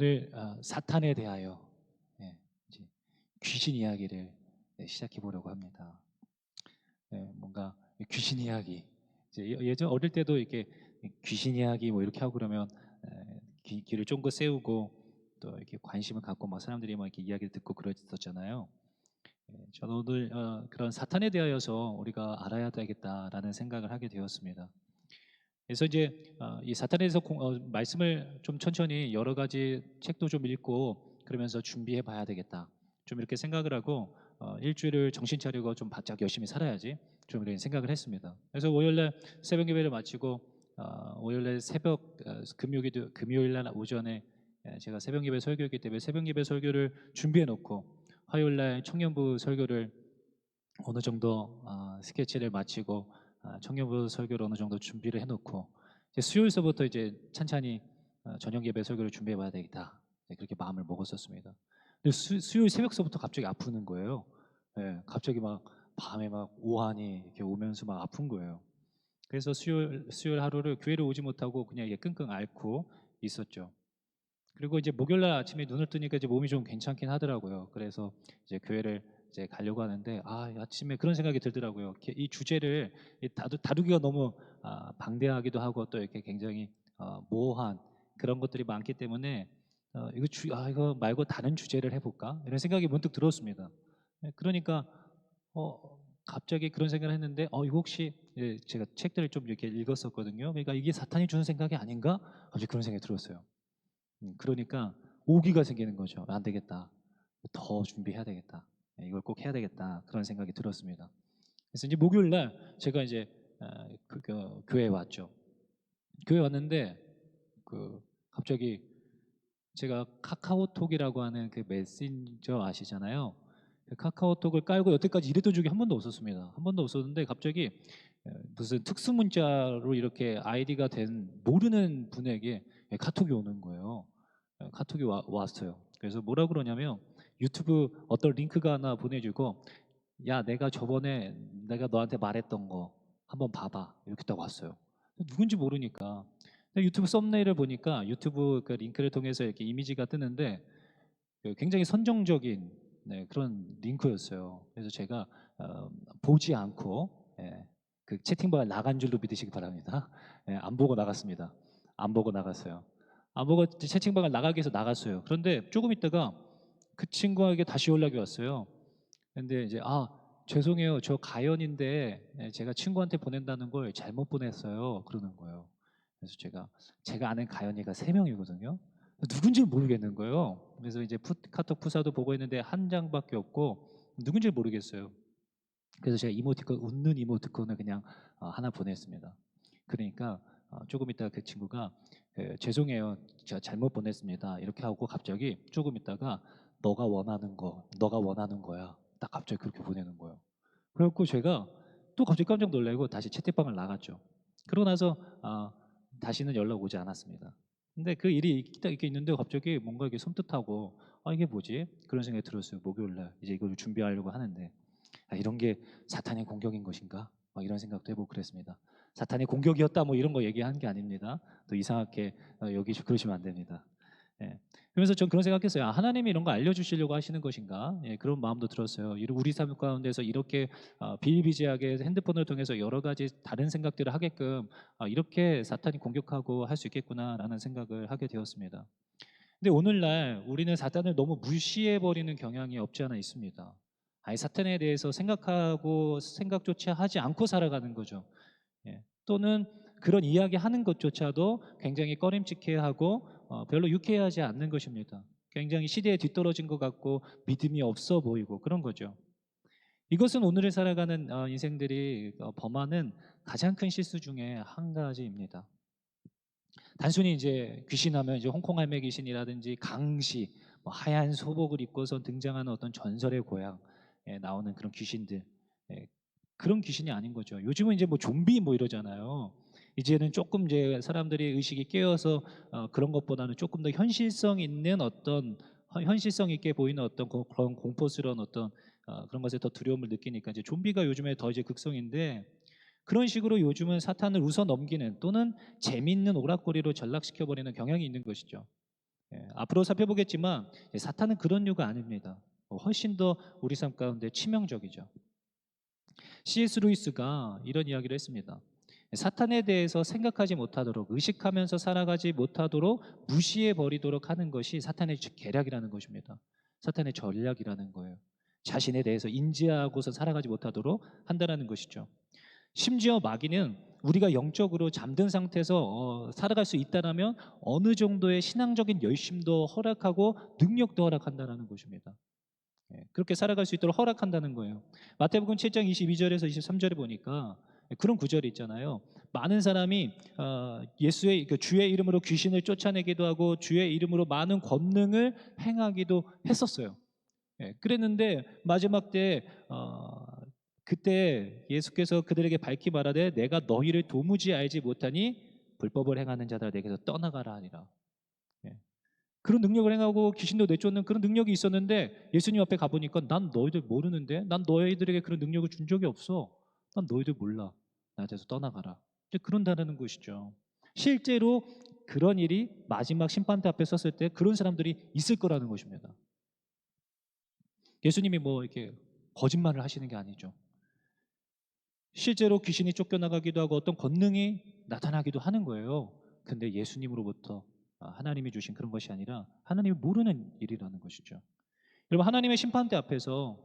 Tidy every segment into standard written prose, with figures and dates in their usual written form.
오늘 사탄에 대하여 이제 귀신 이야기를 시작해 보려고 합니다. 뭔가 귀신 이야기, 이제 예전 어릴 때도 이렇게 귀신 이야기 뭐 이렇게 하고 그러면 귀를 쫑긋 세우고 또 이렇게 관심을 갖고 막 사람들이 막 이렇게 이야기를 듣고 그랬었잖아요. 저는 오늘 그런 사탄에 대하여서 우리가 알아야 되겠다라는 생각을 하게 되었습니다. 그래서 이제 이 사탄에 대해서 말씀을 좀 천천히 여러 가지 책도 좀 읽고 그러면서 준비해 봐야 되겠다. 좀 이렇게 생각을 하고 일주일을 정신 차리고 좀 바짝 열심히 살아야지 좀 이런 생각을 했습니다. 그래서 월요일날 새벽 예배를 마치고 월요일날 새벽 금요일날 오전에 제가 새벽 예배 설교이기 때문에 새벽 예배 설교를 준비해 놓고 화요일날 청년부 설교를 어느 정도 스케치를 마치고 청년부 설교를 어느 정도 준비를 해놓고 이제 수요일서부터 이제 찬찬히 저녁 예배 설교를 준비해봐야 되겠다. 그렇게 마음을 먹었었습니다. 근데 수요일 새벽서부터 갑자기 아프는 거예요. 갑자기 막 밤에 막 오한이 이렇게 오면서 막 아픈 거예요. 그래서 수요일 하루를 교회를 오지 못하고 그냥 이게 끙끙 앓고 있었죠. 그리고 이제 목요일날 아침에 눈을 뜨니까 이제 몸이 좀 괜찮긴 하더라고요. 그래서 이제 교회를 이제 가려고 하는데 아침에 그런 생각이 들더라고요. 이 주제를 다루기가 너무 방대하기도 하고 또 이렇게 굉장히 모호한 그런 것들이 많기 때문에 이거 말고 다른 주제를 해볼까 이런 생각이 문득 들었습니다. 그러니까 갑자기 그런 생각을 했는데 이거 혹시 제가 책들을 좀 이렇게 읽었었거든요. 그러니까 이게 사탄이 주는 생각이 아닌가? 갑자기 그런 생각이 들었어요. 그러니까 오기가 생기는 거죠. 안 되겠다. 더 준비해야 되겠다. 이걸 꼭 해야 되겠다. 그런 생각이 들었습니다. 그래서 이제 목요일 날 제가 이제 교회에 왔죠. 교회 왔는데 갑자기 제가 카카오톡이라고 하는 그 메신저 아시잖아요. 그 카카오톡을 깔고 여태까지 이랬던 적이 한 번도 없었습니다. 한 번도 없었는데 갑자기 무슨 특수 문자로 이렇게 아이디가 된 모르는 분에게 카톡이 오는 거예요. 카톡이 왔어요. 그래서 뭐라 그러냐면 유튜브 어떤 링크가 하나 보내주고 야 내가 저번에 내가 너한테 말했던 거 한번 봐봐 이렇게 딱 왔어요. 누군지 모르니까 유튜브 썸네일을 보니까 유튜브 그 링크를 통해서 이렇게 이미지가 뜨는데 굉장히 선정적인 그런 링크였어요. 그래서 제가 보지 않고 그 채팅방에 나간 줄로 믿으시기 바랍니다. 안 보고 나갔습니다. 안 보고 나갔어요. 안 보고 채팅방을 나가기 위해서 나갔어요. 그런데 조금 있다가 그 친구에게 다시 연락이 왔어요. 근데 이제 죄송해요. 저 가연인데 제가 친구한테 보낸다는 걸 잘못 보냈어요. 그러는 거예요. 그래서 제가 아는 가연이가 3명이거든요. 누군지 모르겠는 거예요. 그래서 이제 카톡 푸사도 보고 있는데 한 장밖에 없고 누군지 모르겠어요. 그래서 제가 이모티콘 웃는 이모티콘을 그냥 하나 보냈습니다. 그러니까 조금 있다가 그 친구가 죄송해요. 제가 잘못 보냈습니다. 이렇게 하고 갑자기 조금 있다가 너가 원하는 거야. 딱 갑자기 그렇게 보내는 거예요. 그래갖고 제가 또 갑자기 깜짝 놀라고 다시 채팅방을 나갔죠. 그러고 나서 다시는 연락 오지 않았습니다. 근데 그 일이 딱 이렇게 있는데 갑자기 뭔가 이게 섬뜩하고 이게 뭐지? 그런 생각이 들었어요. 목요일날 이제 이걸 준비하려고 하는데 이런 게 사탄의 공격인 것인가? 막 이런 생각도 해보고 그랬습니다. 사탄의 공격이었다 뭐 이런 거 얘기하는 게 아닙니다. 또 이상하게 여기 그러시면 안 됩니다. 그러면서 전 그런 생각했어요. 하나님이 이런 거 알려주시려고 하시는 것인가? 그런 마음도 들었어요. 우리 삶 가운데서 이렇게 비일비재하게 핸드폰을 통해서 여러 가지 다른 생각들을 하게끔 이렇게 사탄이 공격하고 할 수 있겠구나라는 생각을 하게 되었습니다. 근데 오늘날 우리는 사탄을 너무 무시해버리는 경향이 없지 않아 있습니다. 아예 사탄에 대해서 생각하고 생각조차 하지 않고 살아가는 거죠. 또는 그런 이야기 하는 것조차도 굉장히 꺼림칙해하고 별로 유쾌하지 않는 것입니다. 굉장히 시대에 뒤떨어진 것 같고 믿음이 없어 보이고 그런 거죠. 이것은 오늘을 살아가는 인생들이 범하는 가장 큰 실수 중에 한 가지입니다. 단순히 이제 귀신하면 이제 홍콩 할매 귀신이라든지 강시, 뭐 하얀 소복을 입고서 등장하는 어떤 전설의 고향에 나오는 그런 귀신들, 그런 귀신이 아닌 거죠. 요즘은 이제 뭐 좀비 뭐 이러잖아요. 이제는 조금 이제 사람들이 의식이 깨어서 그런 것보다는 조금 더 현실성 있는 어떤 현실성 있게 보이는 어떤 그런 공포스러운 어떤 그런 것에 더 두려움을 느끼니까 이제 좀비가 요즘에 더 이제 극성인데 그런 식으로 요즘은 사탄을 웃어 넘기는 또는 재미있는 오락거리로 전락시켜버리는 경향이 있는 것이죠. 앞으로 살펴보겠지만 사탄은 그런 류가 아닙니다. 훨씬 더 우리 삶 가운데 치명적이죠. C.S. 루이스가 이런 이야기를 했습니다. 사탄에 대해서 생각하지 못하도록, 의식하면서 살아가지 못하도록 무시해 버리도록 하는 것이 사탄의 계략이라는 것입니다. 사탄의 전략이라는 거예요. 자신에 대해서 인지하고서 살아가지 못하도록 한다는 것이죠. 심지어 마귀는 우리가 영적으로 잠든 상태에서 살아갈 수 있다면 어느 정도의 신앙적인 열심도 허락하고 능력도 허락한다는 것입니다. 그렇게 살아갈 수 있도록 허락한다는 거예요. 마태복음 7장 22절에서 23절에 보니까 그런 구절이 있잖아요. 많은 사람이 예수의 주의 이름으로 귀신을 쫓아내기도 하고 주의 이름으로 많은 권능을 행하기도 했었어요. 그랬는데 마지막 때 그때 예수께서 그들에게 밝히 말하되 내가 너희를 도무지 알지 못하니 불법을 행하는 자들아 내게서 떠나가라 하니라. 그런 능력을 행하고 귀신도 내쫓는 그런 능력이 있었는데 예수님 앞에 가보니까 난 너희들 모르는데, 난 너희들에게 그런 능력을 준 적이 없어, 난 너희들 몰라, 나한테서 떠나가라. 이제 그런다는 것이죠. 실제로 그런 일이 마지막 심판대 앞에 섰을 때 그런 사람들이 있을 거라는 것입니다. 예수님이 뭐 이렇게 거짓말을 하시는 게 아니죠. 실제로 귀신이 쫓겨나가기도 하고 어떤 권능이 나타나기도 하는 거예요. 근데 예수님으로부터 하나님이 주신 그런 것이 아니라 하나님이 모르는 일이라는 것이죠. 여러분, 하나님의 심판대 앞에서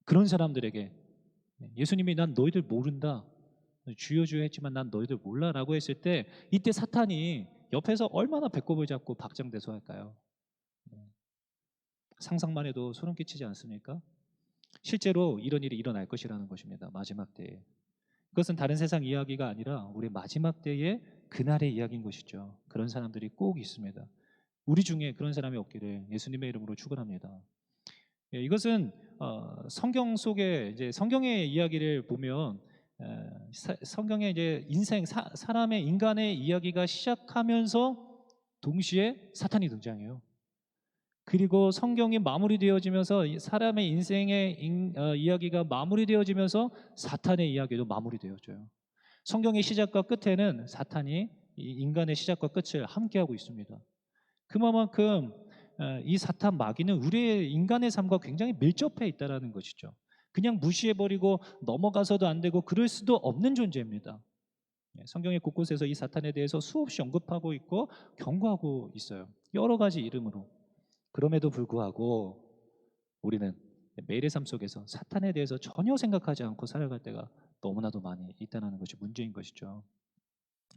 그런 사람들에게 예수님이 난 너희들 모른다, 주여 주여 했지만 난 너희들 몰라라고 했을 때 이때 사탄이 옆에서 얼마나 배꼽을 잡고 박장대소 할까요? 상상만 해도 소름 끼치지 않습니까? 실제로 이런 일이 일어날 것이라는 것입니다. 마지막 때에. 그것은 다른 세상 이야기가 아니라 우리 마지막 때의 그날의 이야기인 것이죠. 그런 사람들이 꼭 있습니다. 우리 중에 그런 사람이 없기를 예수님의 이름으로 축원합니다. 이것은 성경 속에 이제 성경의 이야기를 보면 성경의 이제 인생 사람의 인간의 이야기가 시작하면서 동시에 사탄이 등장해요. 그리고 성경이 마무리되어지면서 사람의 인생의 이야기가 마무리되어지면서 사탄의 이야기도 마무리되어져요. 성경의 시작과 끝에는 사탄이 인간의 시작과 끝을 함께하고 있습니다. 그만큼 이 사탄 마귀는 우리의 인간의 삶과 굉장히 밀접해 있다는 것이죠. 그냥 무시해버리고 넘어가서도 안 되고 그럴 수도 없는 존재입니다. 성경의 곳곳에서 이 사탄에 대해서 수없이 언급하고 있고 경고하고 있어요. 여러 가지 이름으로. 그럼에도 불구하고 우리는 매일의 삶 속에서 사탄에 대해서 전혀 생각하지 않고 살아갈 때가 너무나도 많이 있다는 것이 문제인 것이죠.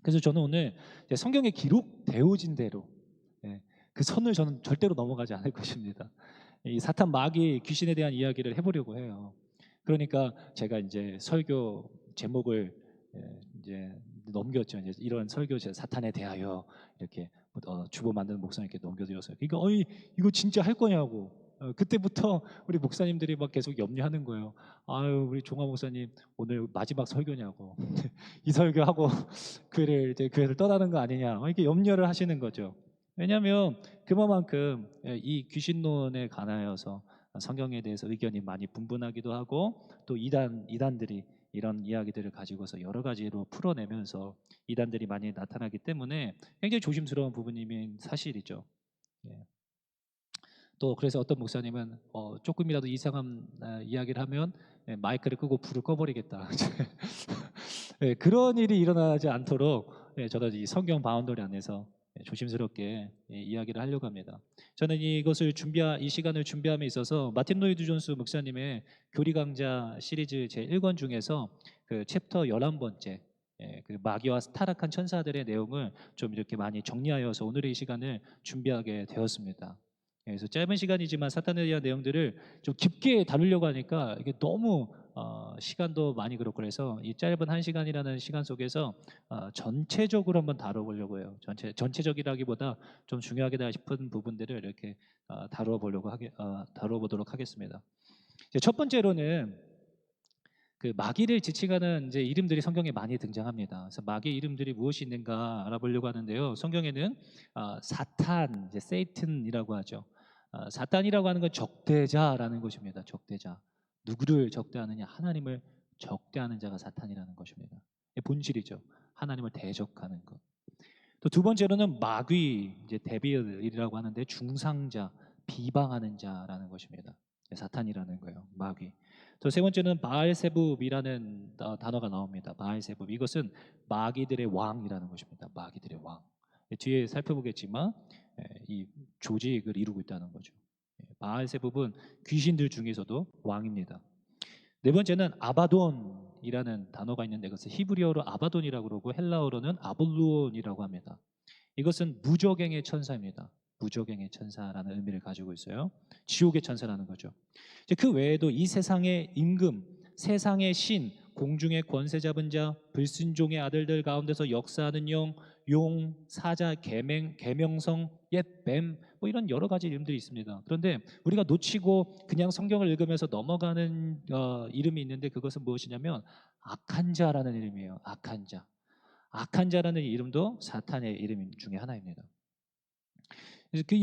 그래서 저는 오늘 성경에 기록되어진 대로 그 선을 저는 절대로 넘어가지 않을 것입니다. 이 사탄 마귀 귀신에 대한 이야기를 해보려고 해요. 그러니까 제가 이제 설교 제목을 이제 넘겼죠. 이제 이런 설교 사탄에 대하여 이렇게 주보 만드는 목사님께 넘겨드렸어요. 그러니까 이거 진짜 할 거냐고. 그때부터 우리 목사님들이 막 계속 염려하는 거예요. 아유, 우리 종화 목사님 오늘 마지막 설교냐고. 이 설교하고 교회를 떠나는 거 아니냐. 이렇게 염려를 하시는 거죠. 왜냐하면 그만큼 이 귀신론에 관하여서 성경에 대해서 의견이 많이 분분하기도 하고 또 이단들이 이런 이야기들을 가지고서 여러 가지로 풀어내면서 이단들이 많이 나타나기 때문에 굉장히 조심스러운 부분이 사실이죠. 예. 또 그래서 어떤 목사님은 조금이라도 이상한 이야기를 하면 마이크를 끄고 불을 꺼버리겠다. 그런 일이 일어나지 않도록 저도 이 성경 바운더리 안에서 조심스럽게 이야기를 하려고 합니다. 저는 이 시간을 준비함에 있어서 마틴 로이드 존스 목사님의 교리 강좌 시리즈 제 1권 중에서 그 챕터 11번째 그 마귀와 타락한 천사들의 내용을 좀 이렇게 많이 정리하여서 오늘의 이 시간을 준비하게 되었습니다. 그래서 짧은 시간이지만 사탄에 대한 내용들을 좀 깊게 다루려고 하니까 이게 너무 시간도 많이 그렇고 그래서 이 짧은 1시간이라는 시간 속에서 전체적으로 한번 다뤄보려고 해요. 전체적이라기보다 좀 중요하게 싶은 부분들을 이렇게 다뤄보도록 하겠습니다. 첫 번째로는 그 마귀를 지칭하는 이제 이름들이 성경에 많이 등장합니다. 그래서 마귀의 이름들이 무엇이 있는가 알아보려고 하는데요. 성경에는 사탄, 이제 세이튼이라고 하죠. 사탄이라고 하는 건 적대자라는 것입니다. 적대자. 누구를 적대하느냐? 하나님을 적대하는 자가 사탄이라는 것입니다. 본질이죠. 하나님을 대적하는 것. 또 두 번째로는 마귀, 이제 데빌이라고 하는데 중상자, 비방하는 자라는 것입니다. 사탄이라는 거예요. 마귀. 또 세 번째는 바알세붑이라는 단어가 나옵니다. 바알세붑. 이것은 마귀들의 왕이라는 것입니다. 마귀들의 왕. 뒤에 살펴보겠지만 이 조직을 이루고 있다는 거죠. 바알세붑은 귀신들 중에서도 왕입니다. 네 번째는 아바돈이라는 단어가 있는데 그것을 히브리어로 아바돈이라고 그러고 헬라어로는 아볼루온이라고 합니다. 이것은 무저갱의 천사입니다. 무저갱의 천사라는 의미를 가지고 있어요. 지옥의 천사라는 거죠. 이제 그 외에도 이 세상의 임금, 세상의 신, 공중의 권세 잡은 자, 불순종의 아들들 가운데서 역사하는 영, 용, 사자, 계명성, 옛 뱀, 뭐 이런 여러 가지 이름들이 있습니다. 그런데 우리가 놓치고 그냥 성경을 읽으면서 넘어가는 이름이 있는데 그것은 무엇이냐면 악한 자라는 이름이에요. 악한 자. 악한 자라는 이름도 사탄의 이름 중에 하나입니다. 그래서 그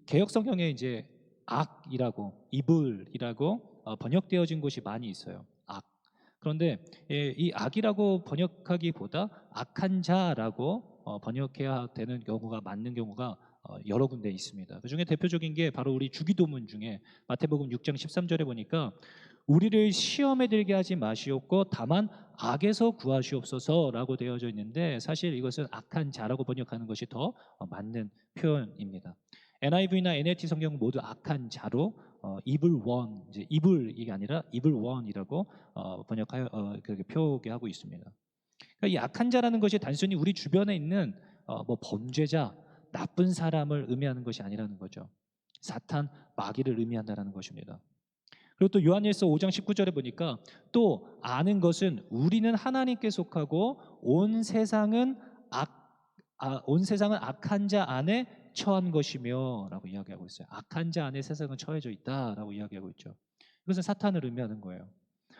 개역 성경에 이제 악이라고 이블이라고 번역되어진 곳이 많이 있어요. 악. 그런데 이 악이라고 번역하기보다 악한 자라고 번역해야 되는 경우가 맞는 경우가 여러 군데 있습니다. 그 중에 대표적인 게 바로 우리 주기도문 중에 마태복음 6장 13절에 보니까 우리를 시험에 들게 하지 마시옵고 다만 악에서 구하시옵소서라고 되어져 있는데 사실 이것은 악한 자라고 번역하는 것이 더 맞는 표현입니다. NIV나 NLT 성경 모두 악한 자로 evil one, 이제 evil이 아니라 evil one이라고 번역하여 그렇게 표기하고 있습니다. 그러니까 이 악한 자라는 것이 단순히 우리 주변에 있는 뭐 범죄자, 나쁜 사람을 의미하는 것이 아니라는 거죠. 사탄, 마귀를 의미한다는 것입니다. 그리고 또 요한일서 5장 19절에 보니까 또 아는 것은 우리는 하나님께 속하고 온 세상은 악한 자 안에 처한 것이며라고 이야기하고 있어요. 악한 자 안에 세상은 처해져 있다라고 이야기하고 있죠. 이것은 사탄을 의미하는 거예요.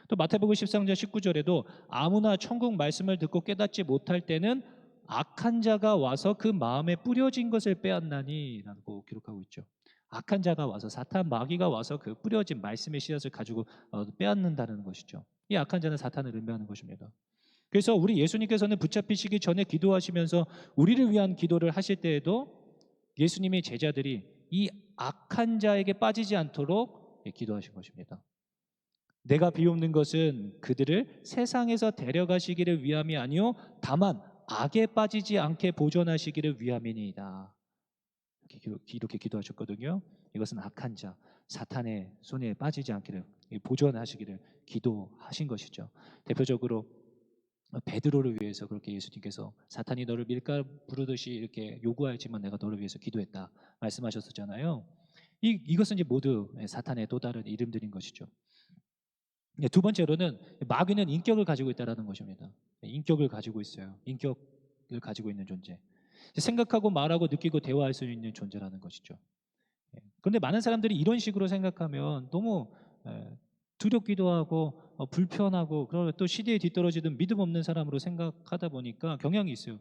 또 마태복음 13장 19절에도 아무나 천국 말씀을 듣고 깨닫지 못할 때는 악한 자가 와서 그 마음에 뿌려진 것을 빼앗나니라고 기록하고 있죠. 악한 자가 와서 사탄 마귀가 와서 그 뿌려진 말씀의 씨앗을 가지고 빼앗는다는 것이죠. 이 악한 자는 사탄을 의미하는 것입니다. 그래서 우리 예수님께서는 붙잡히시기 전에 기도하시면서 우리를 위한 기도를 하실 때에도 예수님의 제자들이 이 악한 자에게 빠지지 않도록 기도하신 것입니다. 내가 비옵는 것은 그들을 세상에서 데려가시기를 위함이 아니요 다만 악에 빠지지 않게 보존하시기를 위함이니이다. 이렇게 기도하셨거든요. 이것은 악한 자, 사탄의 손에 빠지지 않기를 보존하시기를 기도하신 것이죠. 대표적으로 베드로를 위해서 그렇게 예수님께서 사탄이 너를 밀가루 부르듯이 이렇게 요구하였지만 내가 너를 위해서 기도했다 말씀하셨었잖아요. 이것은 이제 모두 사탄의 또 다른 이름들인 것이죠. 두 번째로는 마귀는 인격을 가지고 있다는 것입니다. 인격을 가지고 있어요. 인격을 가지고 있는 존재. 생각하고 말하고 느끼고 대화할 수 있는 존재라는 것이죠. 그런데 많은 사람들이 이런 식으로 생각하면 너무 두렵기도 하고 불편하고 그리고 또 시대에 뒤떨어지든 믿음 없는 사람으로 생각하다 보니까 경향이 있어요.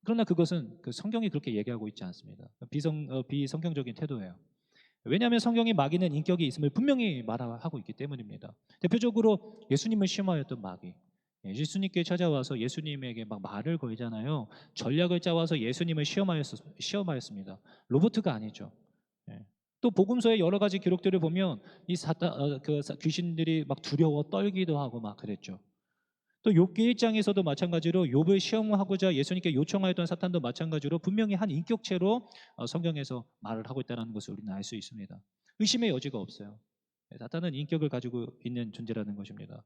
그러나 그것은 그 성경이 그렇게 얘기하고 있지 않습니다. 비성경적인 태도예요. 왜냐하면 성경이 마귀는 인격이 있음을 분명히 말하고 있기 때문입니다. 대표적으로 예수님을 시험하였던 마귀. 예수님께 찾아와서 예수님에게 막 말을 걸잖아요. 전략을 짜와서 예수님을 시험하였습니다. 로봇가 아니죠. 예. 또 복음서의 여러 가지 기록들을 보면 이 귀신들이 막 두려워 떨기도 하고 막 그랬죠. 또 욥기 1장에서도 마찬가지로 욥을 시험하고자 예수님께 요청하였던 사탄도 마찬가지로 분명히 한 인격체로 성경에서 말을 하고 있다는 것을 우리는 알 수 있습니다. 의심의 여지가 없어요. 사탄은 인격을 가지고 있는 존재라는 것입니다.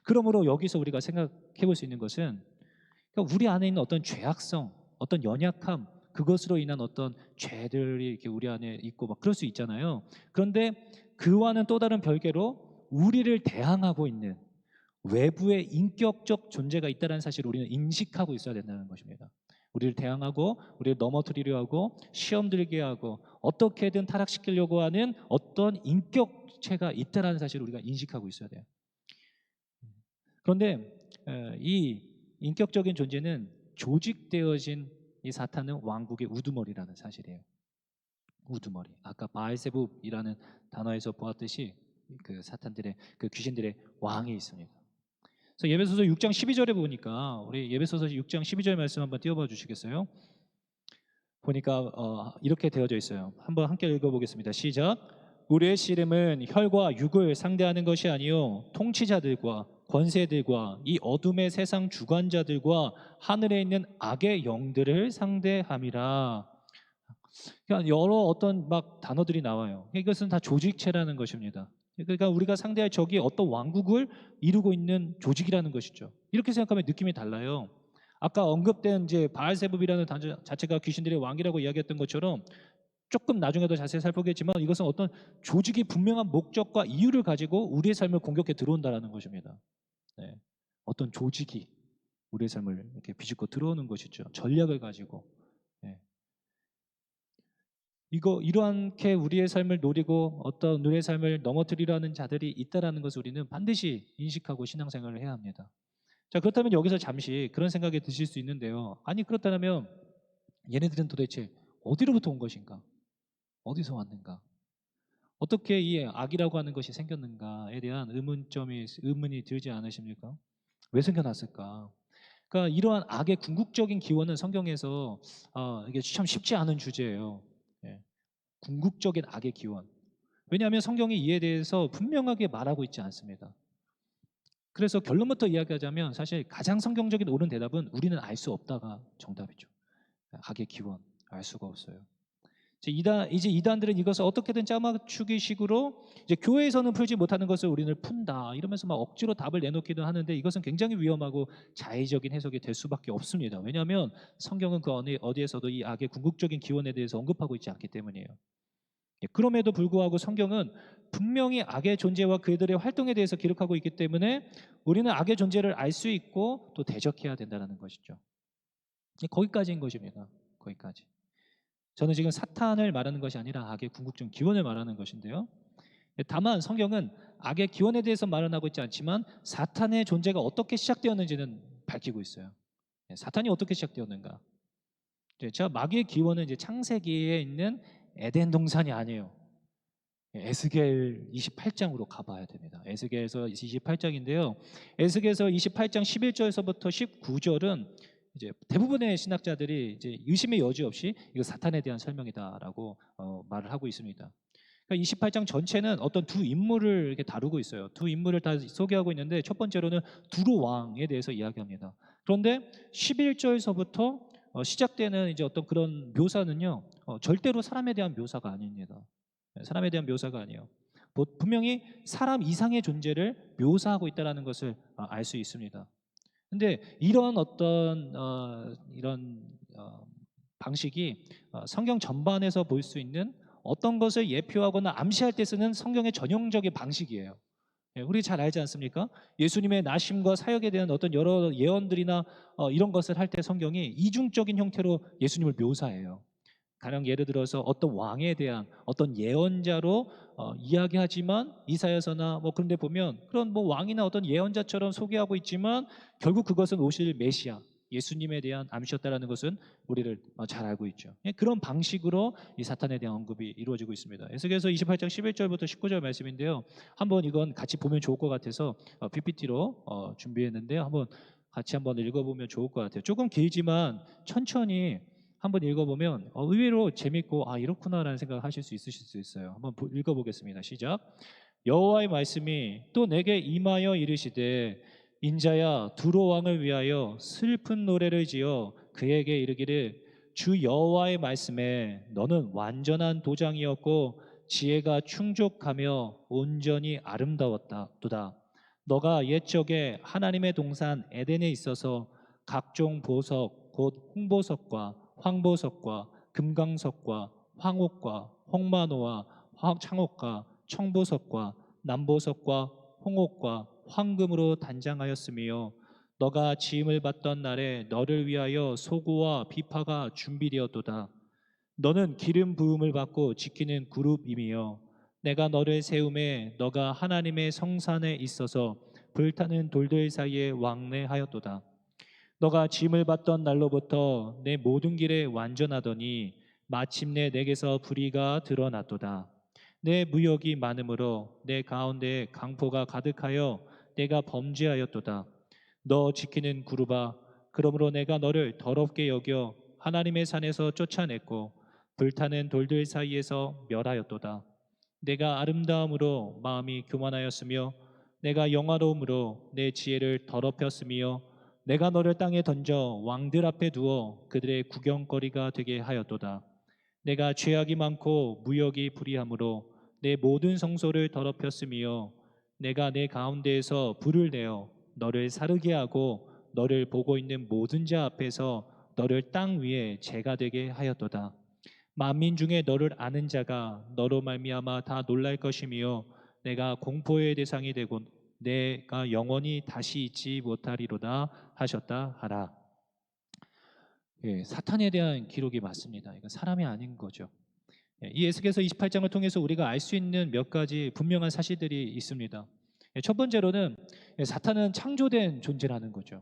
그러므로 여기서 우리가 생각해 볼 수 있는 것은 그러니까 우리 안에 있는 어떤 죄악성, 어떤 연약함, 그것으로 인한 어떤 죄들이 이렇게 우리 안에 있고 막 그럴 수 있잖아요. 그런데 그와는 또 다른 별개로 우리를 대항하고 있는 외부의 인격적 존재가 있다는 사실을 우리는 인식하고 있어야 된다는 것입니다. 우리를 대항하고 우리를 넘어뜨리려 하고 시험 들게 하고 어떻게든 타락시키려고 하는 어떤 인격체가 있다는 사실을 우리가 인식하고 있어야 돼요. 그런데 이 인격적인 존재는 조직되어진 이 사탄은 왕국의 우두머리라는 사실이에요. 우두머리. 아까 바알세붑이라는 단어에서 보았듯이 그 사탄들의 그 귀신들의 왕이 있습니다. 그래서 예배소서 6장 12절에 보니까 우리 예배소서 6장 12절 말씀 한번 띄워봐 주시겠어요? 보니까 이렇게 되어져 있어요. 한번 함께 읽어보겠습니다. 시작. 우리의 씨름은 혈과 육을 상대하는 것이 아니요 통치자들과 권세들과 이 어둠의 세상 주관자들과 하늘에 있는 악의 영들을 상대함이라. 그러니까 여러 어떤 막 단어들이 나와요. 이것은 다 조직체라는 것입니다. 그러니까 우리가 상대할 적이 어떤 왕국을 이루고 있는 조직이라는 것이죠. 이렇게 생각하면 느낌이 달라요. 아까 언급된 이제 바알세붑이라는 단어 자체가 귀신들의 왕이라고 이야기했던 것처럼 조금 나중에 더 자세히 살펴보겠지만 이것은 어떤 조직이 분명한 목적과 이유를 가지고 우리의 삶을 공격해 들어온다는 것입니다. 네. 어떤 조직이 우리의 삶을 이렇게 비집고 들어오는 것이죠. 전략을 가지고. 네. 이러한게 우리의 삶을 노리고 어떤 우리의 삶을 넘어뜨리려는 자들이 있다라는 것을 우리는 반드시 인식하고 신앙생활을 해야 합니다. 자, 그렇다면 여기서 잠시 그런 생각이 드실 수 있는데요. 아니, 그렇다면 얘네들은 도대체 어디로부터 온 것인가? 어디서 왔는가? 어떻게 이 악이라고 하는 것이 생겼는가에 대한 의문이 들지 않으십니까? 왜 생겨났을까? 그러니까 이러한 악의 궁극적인 기원은 성경에서 이게 참 쉽지 않은 주제예요. 예. 궁극적인 악의 기원. 왜냐하면 성경이 이에 대해서 분명하게 말하고 있지 않습니다. 그래서 결론부터 이야기하자면 사실 가장 성경적인 옳은 대답은 우리는 알 수 없다가 정답이죠. 악의 기원 알 수가 없어요. 이제 이단들은 이것을 어떻게든 짜맞추기 식으로 이제 교회에서는 풀지 못하는 것을 우리는 푼다 이러면서 막 억지로 답을 내놓기도 하는데 이것은 굉장히 위험하고 자의적인 해석이 될 수밖에 없습니다. 왜냐하면 성경은 그 어디에서도 이 악의 궁극적인 기원에 대해서 언급하고 있지 않기 때문이에요. 그럼에도 불구하고 성경은 분명히 악의 존재와 그들의 활동에 대해서 기록하고 있기 때문에 우리는 악의 존재를 알 수 있고 또 대적해야 된다는 것이죠. 거기까지인 것입니다. 거기까지. 저는 지금 사탄을 말하는 것이 아니라 악의 궁극적 기원을 말하는 것인데요. 다만 성경은 악의 기원에 대해서 말은 하고 있지 않지만 사탄의 존재가 어떻게 시작되었는지는 밝히고 있어요. 사탄이 어떻게 시작되었는가? 제가 마귀의 기원은 이제 창세기에 있는 에덴 동산이 아니에요. 에스겔 28장으로 가봐야 됩니다. 에스겔에서 28장인데요. 에스겔에서 28장 11절에서부터 19절은 이제 대부분의 신학자들이 이제 의심의 여지 없이 이거 사탄에 대한 설명이다라고 말을 하고 있습니다. 그러니까 28장 전체는 어떤 두 인물을 이렇게 다루고 있어요. 두 인물을 다 소개하고 있는데 첫 번째로는 두로 왕에 대해서 이야기합니다. 그런데 11절에서부터 시작되는 이제 어떤 그런 묘사는요, 절대로 사람에 대한 묘사가 아닙니다. 사람에 대한 묘사가 아니에요. 분명히 사람 이상의 존재를 묘사하고 있다는 것을 알 수 있습니다. 근데 이런 어떤 이런 방식이 성경 전반에서 볼 수 있는 어떤 것을 예표하거나 암시할 때 쓰는 성경의 전형적인 방식이에요. 우리 잘 알지 않습니까? 예수님의 나심과 사역에 대한 어떤 여러 예언들이나 이런 것을 할 때 성경이 이중적인 형태로 예수님을 묘사해요. 가령 예를 들어서 어떤 왕에 대한 어떤 예언자로 이야기하지만 이사야서나 뭐 그런 데 보면 그런 뭐 왕이나 어떤 예언자처럼 소개하고 있지만 결국 그것은 오실 메시아 예수님에 대한 암시였다라는 것은 우리를 잘 알고 있죠. 그런 방식으로 이 사탄에 대한 언급이 이루어지고 있습니다. 에스겔서 28장 11절부터 19절 말씀인데요. 한번 이건 같이 보면 좋을 것 같아서 PPT로 준비했는데요. 같이 한번 읽어보면 좋을 것 같아요. 조금 길지만 천천히 한번 읽어보면 의외로 재밌고 이렇구나라는 생각을 하실 수 있으실 수 있어요. 한번 읽어보겠습니다. 시작. 여호와의 말씀이 또 내게 임하여 이르시되 인자야 두로 왕을 위하여 슬픈 노래를 지어 그에게 이르기를 주 여호와의 말씀에 너는 완전한 도장이었고 지혜가 충족하며 온전히 아름다웠다. 너가 옛적에 하나님의 동산 에덴에 있어서 각종 보석 곧 홍보석과 황보석과 금강석과 황옥과 홍마노와 창옥과 청보석과 남보석과 홍옥과 황금으로 단장하였으며 너가 지음을 받던 날에 너를 위하여 소고와 비파가 준비되었도다. 너는 기름 부음을 받고 지키는 그룹임이여 내가 너를 세움에 너가 하나님의 성산에 있어서 불타는 돌들 사이에 왕래하였도다. 너가 짐을 받던 날로부터 내 모든 길에 완전하더니 마침내 내게서 불의가 드러났도다. 내 무역이 많으므로 내 가운데 강포가 가득하여 내가 범죄하였도다. 너 지키는 구루바 그러므로 내가 너를 더럽게 여겨 하나님의 산에서 쫓아냈고 불타는 돌들 사이에서 멸하였도다. 내가 아름다움으로 마음이 교만하였으며 내가 영화로움으로 내 지혜를 더럽혔으며 내가 너를 땅에 던져 왕들 앞에 두어 그들의 구경거리가 되게 하였도다. 내가 죄악이 많고 무역이 불의함으로 내 모든 성소를 더럽혔으며 내가 내 가운데에서 불을 내어 너를 사르게 하고 너를 보고 있는 모든 자 앞에서 너를 땅 위에 재가 되게 하였도다. 만민 중에 너를 아는 자가 너로 말미암아 다 놀랄 것이며 내가 공포의 대상이 되고 내가 영원히 다시 잊지 못하리로다 하셨다 하라. 예, 사탄에 대한 기록이 맞습니다. 이건 사람이 아닌 거죠. 예, 이 에스겔서 28장을 통해서 우리가 알 수 있는 몇 가지 분명한 사실들이 있습니다. 예, 첫 번째로는 사탄은 창조된 존재라는 거죠.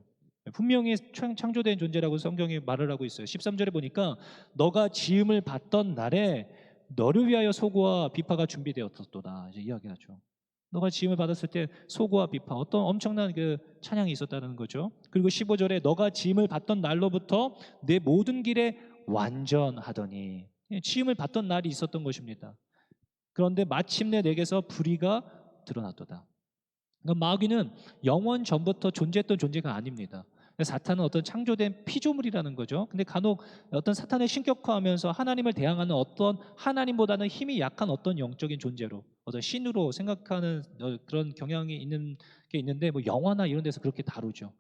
분명히 창조된 존재라고 성경이 말을 하고 있어요. 13절에 보니까 너가 지음을 받던 날에 너를 위하여 소고와 비파가 준비되었도다 이제 이야기하죠. 너가 지음을 받았을 때 소고와 비파 어떤 엄청난 그 찬양이 있었다는 거죠. 그리고 15절에 너가 지음을 받던 날로부터 내 모든 길에 완전하더니 지음을 받던 날이 있었던 것입니다. 그런데 마침내 내게서 불의가 드러났도다. 그러니까 마귀는 영원 전부터 존재했던 존재가 아닙니다. 사탄은 어떤 창조된 피조물이라는 거죠. 근데 간혹 어떤 사탄을 신격화하면서 하나님을 대항하는 어떤 하나님보다는 힘이 약한 어떤 영적인 존재로 어떤 신으로 생각하는 그런 경향이 있는 게 있는데 뭐 영화나 이런 데서 그렇게 다루죠.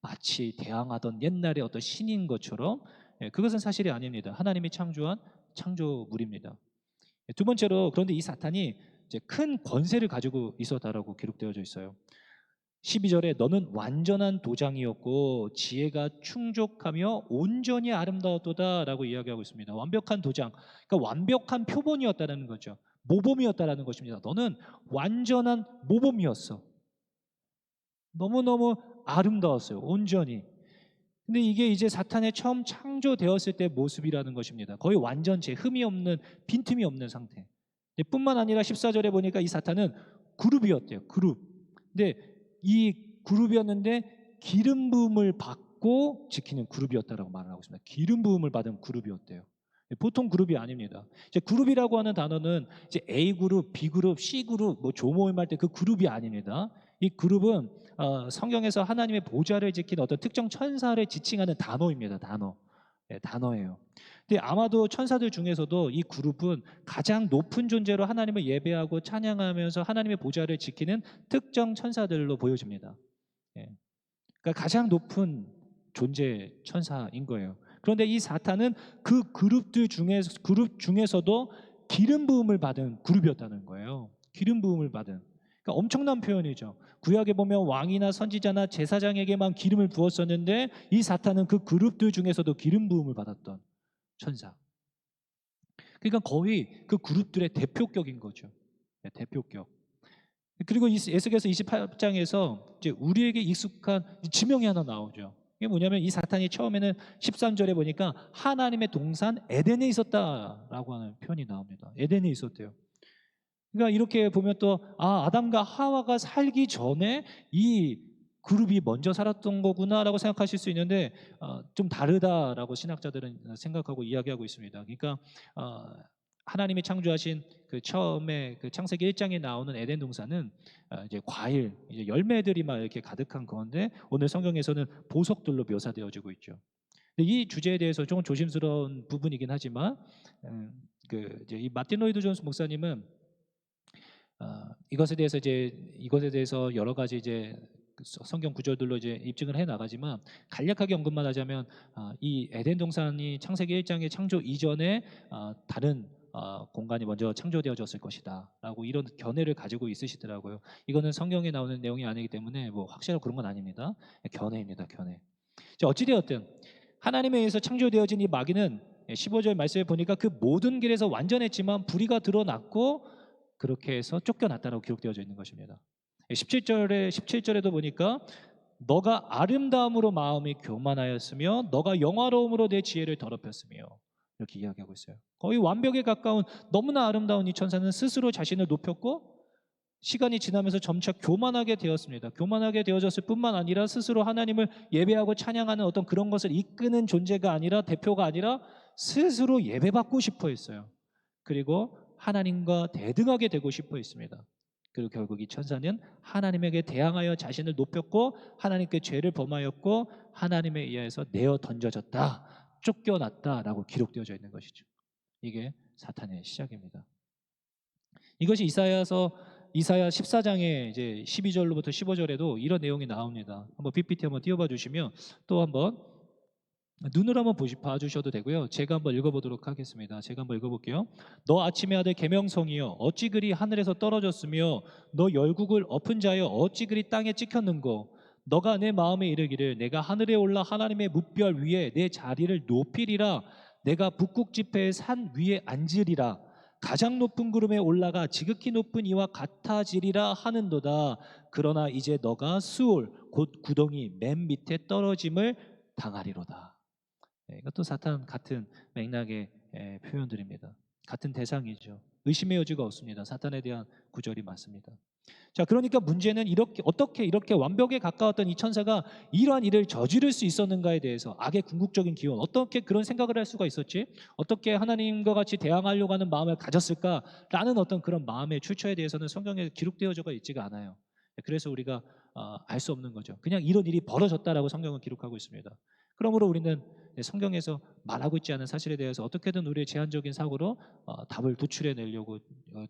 마치 대항하던 옛날의 어떤 신인 것처럼 그것은 사실이 아닙니다. 하나님이 창조한 창조물입니다. 두 번째로 그런데 이 사탄이 이제 큰 권세를 가지고 있었다라고 기록되어져 있어요. 12절에 너는 완전한 도장이었고 지혜가 충족하며 온전히 아름다웠도다라고 이야기하고 있습니다. 완벽한 도장, 그러니까 완벽한 표본이었다는 거죠. 모범이었다라는 것입니다. 너는 완전한 모범이었어. 너무너무 아름다웠어요. 온전히. 근데 이게 이제 사탄의 처음 창조되었을 때 모습이라는 것입니다. 거의 완전체, 흠이 없는, 빈틈이 없는 상태. 뿐만 아니라 14절에 보니까 이 사탄은 그룹이었대요. 그룹. 근데 이 그룹이었는데 기름 부음을 받고 지키는 그룹이었다라고 말을 하고 있습니다. 기름 부음을 받은 그룹이었대요. 보통 그룹이 아닙니다. 이제 그룹이라고 하는 단어는 이제 A 그룹, B 그룹, C 그룹, 뭐 조모임 할 때 그 그룹이 아닙니다. 이 그룹은 성경에서 하나님의 보좌를 지키는 어떤 특정 천사를 지칭하는 단어입니다. 단어. 네, 단어예요. 근데 아마도 천사들 중에서도 이 그룹은 가장 높은 존재로 하나님을 예배하고 찬양하면서 하나님의 보좌를 지키는 특정 천사들로 보여집니다. 예. 그러니까 가장 높은 존재 천사인 거예요. 그런데 이 사탄은 그 그룹 중에서도 기름 부음을 받은 그룹이었다는 거예요. 기름 부음을 받은. 그러니까 엄청난 표현이죠. 구약에 보면 왕이나 선지자나 제사장에게만 기름을 부었었는데 이 사탄은 그 그룹들 중에서도 기름 부음을 받았던 천사. 그러니까 거의 그 그룹들의 대표격인 거죠. 네, 대표격. 그리고 에스겔서 28장에서 이제 우리에게 익숙한 지명이 하나 나오죠. 이게 뭐냐면 이 사탄이 처음에는 13절에 보니까 하나님의 동산 에덴에 있었다라고 하는 표현이 나옵니다. 에덴에 있었대요. 그러니까 이렇게 보면 또 아담과 하와가 살기 전에 이 그룹이 먼저 살았던 거구나라고 생각하실 수 있는데 좀 다르다라고 신학자들은 생각하고 이야기하고 있습니다. 그러니까 하나님이 창조하신 그 처음에 그 창세기 1장에 나오는 에덴 동산은 이제 과일, 이제 열매들이 막 이렇게 가득한 건데 오늘 성경에서는 보석들로 묘사되어지고 있죠. 근데 이 주제에 대해서 조금 조심스러운 부분이긴 하지만 그 이제 이 마틴 로이드 존스 목사님은 이것에 대해서 여러 가지 이제 성경 구절들로 이제 입증을 해 나가지만 간략하게 언급만 하자면 이 에덴 동산이 창세기 1장의 창조 이전에 다른 공간이 먼저 창조되어졌을 것이다라고 이런 견해를 가지고 있으시더라고요. 이거는 성경에 나오는 내용이 아니기 때문에 뭐 확실하고 그런 건 아닙니다. 견해입니다, 견해. 어찌되었든 하나님에 의해서 창조되어진 이 마귀는 15절 말씀에 보니까 그 모든 길에서 완전했지만 불의가 드러났고 그렇게 해서 쫓겨났다라고 기록되어져 있는 것입니다. 17절에도 보니까 너가 아름다움으로 마음이 교만하였으며 너가 영화로움으로 내 지혜를 더럽혔으며 이렇게 이야기하고 있어요. 거의 완벽에 가까운 너무나 아름다운 이 천사는 스스로 자신을 높였고 시간이 지나면서 점차 교만하게 되었습니다. 교만하게 되어졌을 뿐만 아니라 스스로 하나님을 예배하고 찬양하는 어떤 그런 것을 이끄는 존재가 아니라, 대표가 아니라 스스로 예배받고 싶어 했어요. 그리고 하나님과 대등하게 되고 싶어 했습니다. 그리고 결국 이 천사는 하나님에게 대항하여 자신을 높였고 하나님께 죄를 범하였고 하나님에 의해서 내어 던져졌다, 쫓겨났다라고 기록되어져 있는 것이죠. 이게 사탄의 시작입니다. 이것이 이사야 14장의 이제 12절로부터 15절에도 이런 내용이 나옵니다. 한번 PPT 한번 띄워봐 주시면 또 한번 눈으로 한번 봐주셔도 되고요. 제가 한번 읽어보도록 하겠습니다. 제가 한번 읽어볼게요. 너 아침의 아들 계명성이여 어찌 그리 하늘에서 떨어졌으며 너 열국을 엎은 자여 어찌 그리 땅에 찍혔는고 너가 내 마음에 이르기를 내가 하늘에 올라 하나님의 뭇별 위에 내 자리를 높이리라 내가 북극 지폐의 산 위에 앉으리라 가장 높은 구름에 올라가 지극히 높은 이와 같아지리라 하는도다. 그러나 이제 너가 수올 곧 구덩이 맨 밑에 떨어짐을 당하리로다. 이것도 사탄 같은 맥락의 표현들입니다. 같은 대상이죠. 의심의 여지가 없습니다. 사탄에 대한 구절이 맞습니다. 자, 그러니까 문제는 어떻게 이렇게 완벽에 가까웠던 이 천사가 이러한 일을 저지를 수 있었는가에 대해서 악의 궁극적인 기원, 어떻게 그런 생각을 할 수가 있었지? 어떻게 하나님과 같이 대항하려고 하는 마음을 가졌을까라는 어떤 그런 마음의 출처에 대해서는 성경에 기록되어져 있지가 않아요. 그래서 우리가 알 수 없는 거죠. 그냥 이런 일이 벌어졌다라고 성경은 기록하고 있습니다. 그러므로 우리는 성경에서 말하고 있지 않은 사실에 대해서 어떻게든 우리의 제한적인 사고로 답을 도출해 내려고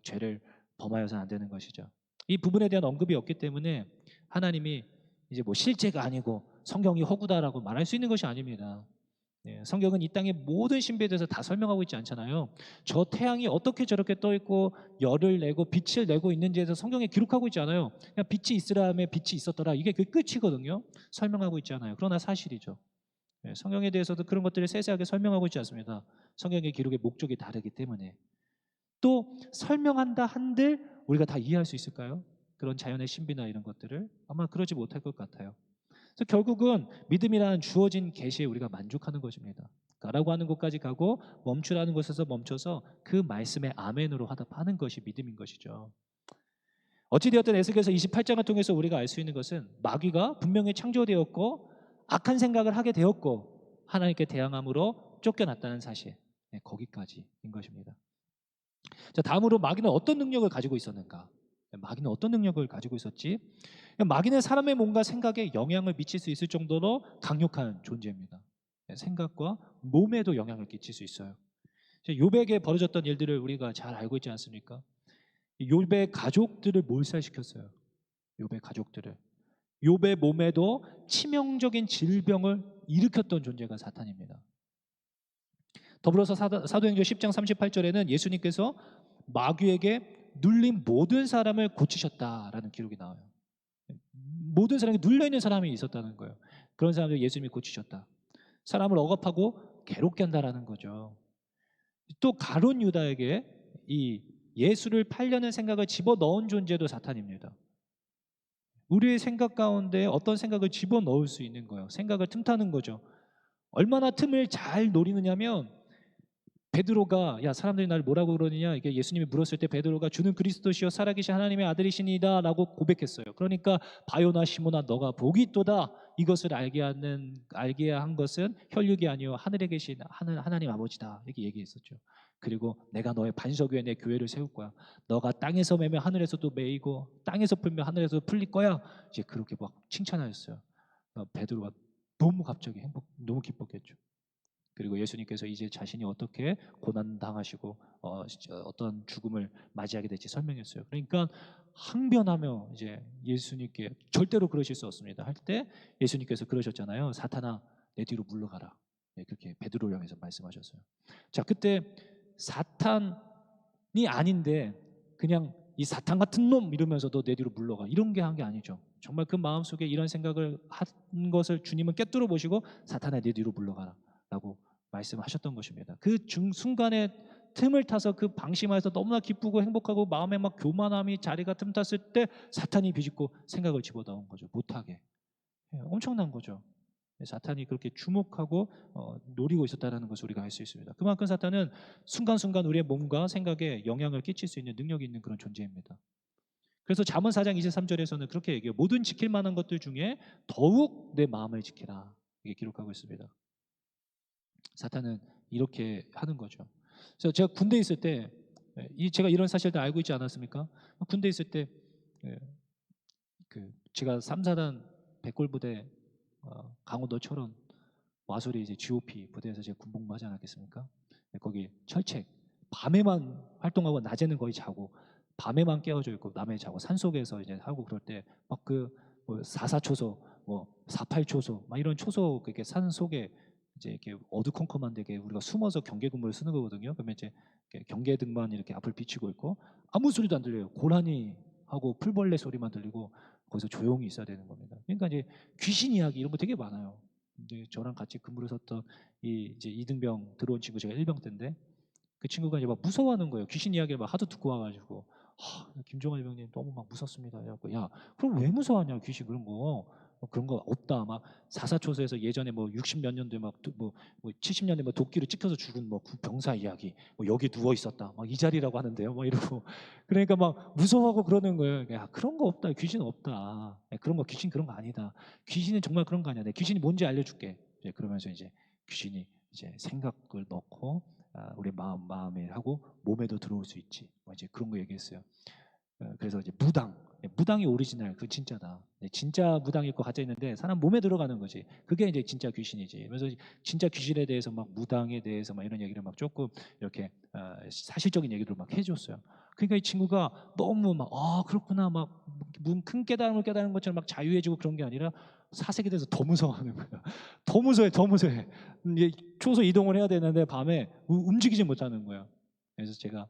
죄를 범하여서는 안 되는 것이죠. 이 부분에 대한 언급이 없기 때문에 하나님이 이제 뭐 실제가 아니고 성경이 허구다라고 말할 수 있는 것이 아닙니다. 성경은 이 땅의 모든 신비에 대해서 다 설명하고 있지 않잖아요. 저 태양이 어떻게 저렇게 떠 있고 열을 내고 빛을 내고 있는지에 대해서 성경에 기록하고 있지 않아요. 그냥 빛이 있으라 하면 빛이 있었더라. 이게 그 끝이거든요. 설명하고 있지 않아요. 그러나 사실이죠. 성경에 대해서도 그런 것들을 세세하게 설명하고 있지 않습니다. 성경의 기록의 목적이 다르기 때문에. 또 설명한다 한들 우리가 다 이해할 수 있을까요? 그런 자연의 신비나 이런 것들을 아마 그러지 못할 것 같아요. 그래서 결국은 믿음이라는 주어진 계시에 우리가 만족하는 것입니다. 가라고 하는 곳까지 가고 멈추라는 곳에서 멈춰서 그 말씀에 아멘으로 화답하는 것이 믿음인 것이죠. 어찌되었든 에스겔서 28장을 통해서 우리가 알 수 있는 것은 마귀가 분명히 창조되었고 악한 생각을 하게 되었고 하나님께 대항함으로 쫓겨났다는 사실, 거기까지인 것입니다. 자, 다음으로 마귀는 어떤 능력을 가지고 있었는가? 마귀는 어떤 능력을 가지고 있었지? 마귀는 사람의 몸과 생각에 영향을 미칠 수 있을 정도로 강력한 존재입니다. 생각과 몸에도 영향을 끼칠 수 있어요. 욥에게 벌어졌던 일들을 우리가 잘 알고 있지 않습니까? 욥의 가족들을 몰살시켰어요. 욥의 가족들을. 욥의 몸에도 치명적인 질병을 일으켰던 존재가 사탄입니다. 더불어서 사도행전 10장 38절에는 예수님께서 마귀에게 눌린 모든 사람을 고치셨다라는 기록이 나와요. 모든 사람이 눌려있는 사람이 있었다는 거예요. 그런 사람들 예수님이 고치셨다. 사람을 억압하고 괴롭게 한다라는 거죠. 또 가룟 유다에게 이 예수를 팔려는 생각을 집어넣은 존재도 사탄입니다. 우리의 생각 가운데 어떤 생각을 집어넣을 수 있는 거예요. 생각을 틈타는 거죠. 얼마나 틈을 잘 노리느냐면 베드로가 야 사람들이 나를 뭐라고 그러느냐 이게 예수님이 물었을 때 베드로가 주는 그리스도시요 살아계신 하나님의 아들이시니다 라고 고백했어요. 그러니까 바요나 시모나 너가 복이 있도다. 이것을 알게 한 것은 혈육이 아니요 하늘에 계신 하나님 아버지다 이렇게 얘기했었죠. 그리고 내가 너의 반석 위에 내 교회를 세울 거야. 너가 땅에서 매면 하늘에서도 매이고 땅에서 풀면 하늘에서 풀릴 거야. 이제 그렇게 막 칭찬하였어요. 베드로가 너무 갑자기 너무 기뻤겠죠. 그리고 예수님께서 이제 자신이 어떻게 고난 당하시고 어떤 죽음을 맞이하게 될지 설명했어요. 그러니까 항변하며 이제 예수님께 절대로 그러실 수 없습니다 할 때 예수님께서 그러셨잖아요. 사탄아 내 뒤로 물러가라. 그렇게 베드로를 향해서 말씀하셨어요. 자, 그때 사탄이 아닌데 그냥 이 사탄 같은 놈 이러면서도 내 뒤로 물러가 이런 게 한 게 아니죠. 정말 그 마음속에 이런 생각을 한 것을 주님은 꿰뚫어 보시고 사탄아 내 뒤로 물러가라 라고 말씀하셨던 것입니다. 그 순간에 틈을 타서 그 방심하여서 너무나 기쁘고 행복하고 마음에 막 교만함이 자리가 틈탔을 때 사탄이 비집고 생각을 집어넣은 거죠. 못하게. 엄청난 거죠. 사탄이 그렇게 주목하고 노리고 있었다는 것을 우리가 알 수 있습니다. 그만큼 사탄은 순간순간 우리의 몸과 생각에 영향을 끼칠 수 있는 능력이 있는 그런 존재입니다. 그래서 잠언 4장 23절에서는 그렇게 얘기해요. 모든 지킬 만한 것들 중에 더욱 내 마음을 지키라. 이게 기록하고 있습니다. 사탄은 이렇게 하는 거죠. 그래서 제가 군대에 있을 때 제가 이런 사실도 알고 있지 않았습니까? 군대에 있을 때 제가 3, 4단 백골부대 강원도 철원 와소리 이제 GOP 부대에서 제가 군복무 하지 않았겠습니까? 거기 철책 밤에만 활동하고 낮에는 거의 자고 밤에만 깨어져 있고 남해 자고 산속에서 이제 하고 그럴 때 막 뭐 44초소 뭐 48초소 막 이런 초소 그렇게 산 속에 이제 이렇게 어두컴컴한 데게 우리가 숨어서 경계 근무를 쓰는 거거든요. 그러면 이제 경계등만 이렇게 앞을 비치고 있고 아무 소리도 안 들려요. 고라니 하고 풀벌레 소리만 들리고 거기서 조용히 있어야 되는 겁니다. 그러니까 이제 귀신 이야기 이런 거 되게 많아요. 근데 저랑 같이 근무를 섰던 이제 이등병 들어온 친구 제가 1병 때인데 그 친구가 이제 막 무서워하는 거예요. 귀신 이야기를 막 하도 듣고 와가지고 김종환 일병님 너무 막 무섭습니다. 그래갖고 야 그럼 왜 무서워하냐 귀신 그런 거 그런 거 없다. 막 사사초소에서 예전에 뭐 60 몇 년도에 뭐 70년대 뭐 도끼로 찍혀서 죽은 뭐 그 병사 이야기 뭐 여기 누워 있었다. 막 이 자리라고 하는데요. 막 이러고 그러니까 막 무서워하고 그러는 거예요. 야 그런 거 없다. 귀신 없다. 야, 그런 거 귀신 그런 거 아니다. 귀신은 정말 그런 거 아니야. 내 귀신이 뭔지 알려줄게. 이제 그러면서 이제 귀신이 이제 생각을 넣고 우리 마음에 하고 몸에도 들어올 수 있지. 뭐 이제 그런 거 얘기했어요. 그래서 이제 무당이 오리지널 그 진짜다. 진짜 무당이 있고 가짜 있는데 사람 몸에 들어가는 거지. 그게 이제 진짜 귀신이지. 그래서 진짜 귀신에 대해서 막 무당에 대해서 막 이런 얘기를 막 조금 이렇게 사실적인 얘기를 막 해줬어요. 그러니까 이 친구가 너무 막 그렇구나 막 큰 깨달음을 깨달은 것처럼 막 자유해지고 그런 게 아니라 사색에 대해서 더 무서워하는 거야. 더 무서워해, 더 무서워해. 이제 초소 이동을 해야 되는데 밤에 움직이지 못하는 거야. 그래서 제가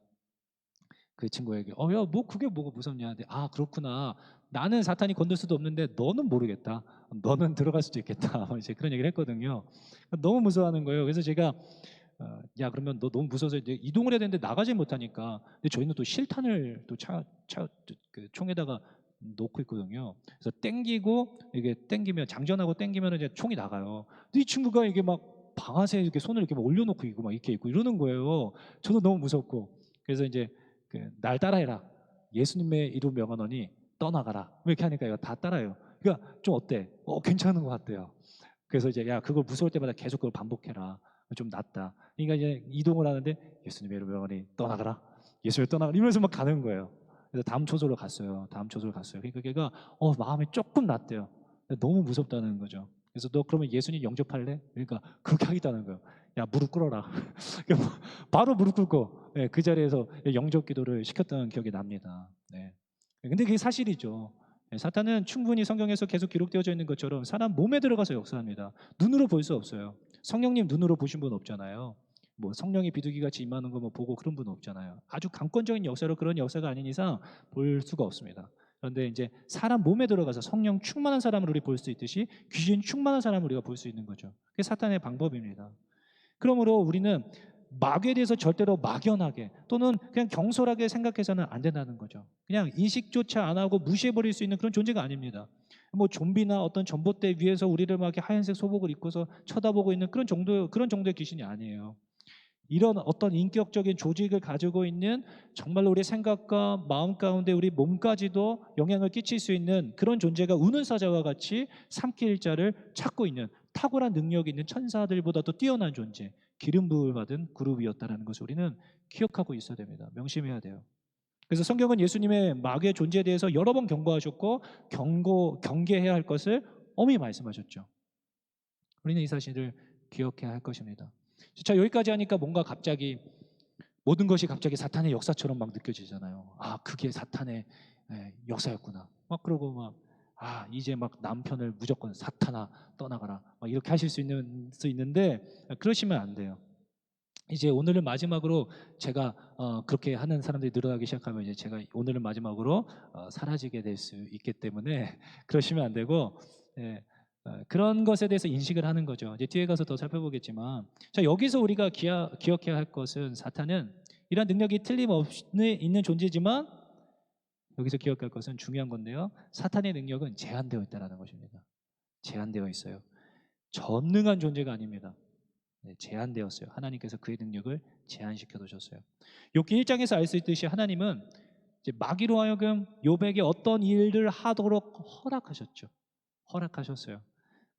그 친구에게 야 뭐 그게 뭐가 무섭냐. 아 그렇구나. 나는 사탄이 건들 수도 없는데 너는 모르겠다. 너는 들어갈 수도 있겠다. 이제 그런 얘기를 했거든요. 너무 무서워하는 거예요. 그래서 제가 야 그러면 너 너무 무서워서 이제 이동을 해야 되는데 나가지 못하니까. 근데 저희는 또 실탄을 또 그 총에다가 놓고 있거든요. 그래서 땡기고 이게 땡기면 장전하고 땡기면 이제 총이 나가요. 근데 이 친구가 이게 막 방아쇠 이렇게 손을 이렇게 막 올려놓고 있고 막 이렇게 있고 이러는 거예요. 저도 너무 무섭고. 그래서 이제 날 따라해라. 예수님의 이름 명하노니 떠나가라. 뭐 이렇게 하니까 이거 다 따라요. 그러니까 좀 어때? 괜찮은 것 같대요. 그래서 이제 야 그걸 무서울 때마다 계속 그걸 반복해라. 좀 낫다. 그러니까 이제 이동을 하는데 예수님의 이름 명하니 떠나가라. 예수를 떠나가라. 이러면서 막 가는 거예요. 그래서 다음 초소로 갔어요. 다음 초소로 갔어요. 그러니까 걔가 마음이 조금 낫대요. 너무 무섭다는 거죠. 그래서 너 그러면 예수님 영접할래? 그러니까 그렇게 하겠다는 거예요. 야 무릎 꿇어라. 바로 무릎 꿇고 그 자리에서 영접 기도를 시켰던 기억이 납니다. 네. 근데 그게 사실이죠. 사탄은 충분히 성경에서 계속 기록되어져 있는 것처럼 사람 몸에 들어가서 역사합니다. 눈으로 볼 수 없어요. 성령님 눈으로 보신 분 없잖아요. 뭐 성령이 비둘기같이 임하는 거 뭐 보고 그런 분 없잖아요. 아주 강권적인 역사로 그런 역사가 아닌 이상 볼 수가 없습니다. 그런데 이제 사람 몸에 들어가서 성령 충만한 사람을 우리 볼 수 있듯이 귀신 충만한 사람을 우리가 볼 수 있는 거죠. 그게 사탄의 방법입니다. 그러므로 우리는 마귀에 대해서 절대로 막연하게 또는 그냥 경솔하게 생각해서는 안 된다는 거죠. 그냥 인식조차 안 하고 무시해버릴 수 있는 그런 존재가 아닙니다. 뭐 좀비나 어떤 전봇대 위에서 우리를 막 하얀색 소복을 입고서 쳐다보고 있는 그런 정도의 귀신이 아니에요. 이런 어떤 인격적인 조직을 가지고 있는 정말로 우리 생각과 마음 가운데 우리 몸까지도 영향을 끼칠 수 있는 그런 존재가 우는 사자와 같이 삼킬 자를 찾고 있는 탁월한 능력이 있는 천사들보다도 뛰어난 존재, 기름 부음을 받은 그룹이었다는 것을 우리는 기억하고 있어야 됩니다. 명심해야 돼요. 그래서 성경은 예수님의 마귀의 존재에 대해서 여러 번 경고하셨고 경계해야 할 것을 엄히 말씀하셨죠. 우리는 이 사실을 기억해야 할 것입니다. 자, 여기까지 하니까 뭔가 갑자기 모든 것이 갑자기 사탄의 역사처럼 막 느껴지잖아요. 그게 사탄의 역사였구나. 막 그러고 막 이제 막 남편을 무조건 사탄아 떠나가라. 막 이렇게 하실 수 있는데 그러시면 안 돼요. 이제 오늘을 마지막으로 제가 그렇게 하는 사람들이 늘어나기 시작하면 이제 제가 오늘을 마지막으로 사라지게 될 수 있기 때문에 그러시면 안 되고 그런 것에 대해서 인식을 하는 거죠. 이제 뒤에 가서 더 살펴보겠지만, 자 여기서 우리가 기억해야 할 것은 사탄은 이런 능력이 틀림없이 있는 존재지만 여기서 기억할 것은 중요한 건데요. 사탄의 능력은 제한되어 있다는 것입니다. 제한되어 있어요. 전능한 존재가 아닙니다. 제한되었어요. 하나님께서 그의 능력을 제한시켜 두셨어요. 욥기 1장에서 알 수 있듯이 하나님은 이제 마귀로 하여금 욥에게 어떤 일을 하도록 허락하셨죠. 허락하셨어요.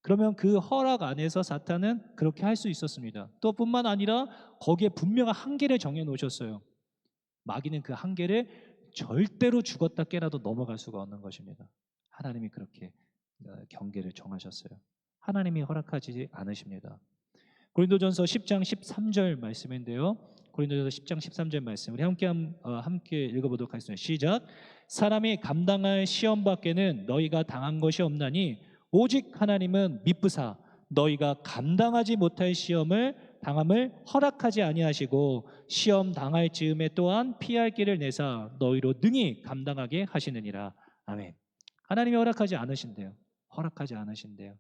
그러면 그 허락 안에서 사탄은 그렇게 할 수 있었습니다. 또 뿐만 아니라 거기에 분명한 한계를 정해 놓으셨어요. 마귀는 그 한계를 절대로 죽었다 깨라도 넘어갈 수가 없는 것입니다. 하나님이 그렇게 경계를 정하셨어요. 하나님이 허락하지 않으십니다. 고린도전서 10장 13절 말씀인데요. 고린도전서 10장 13절 말씀 우리 함께 읽어보도록 하겠습니다. 시작. 사람이 감당할 시험 밖에는 너희가 당한 것이 없나니 오직 하나님은 미쁘사 너희가 감당하지 못할 시험을 당함을 허락하지 아니하시고 시험 당할 즈음에 또한 피할 길을 내사 너희로 능히 감당하게 하시느니라. 아멘. 하나님이 허락하지 않으신대요. 허락하지 않으신대요.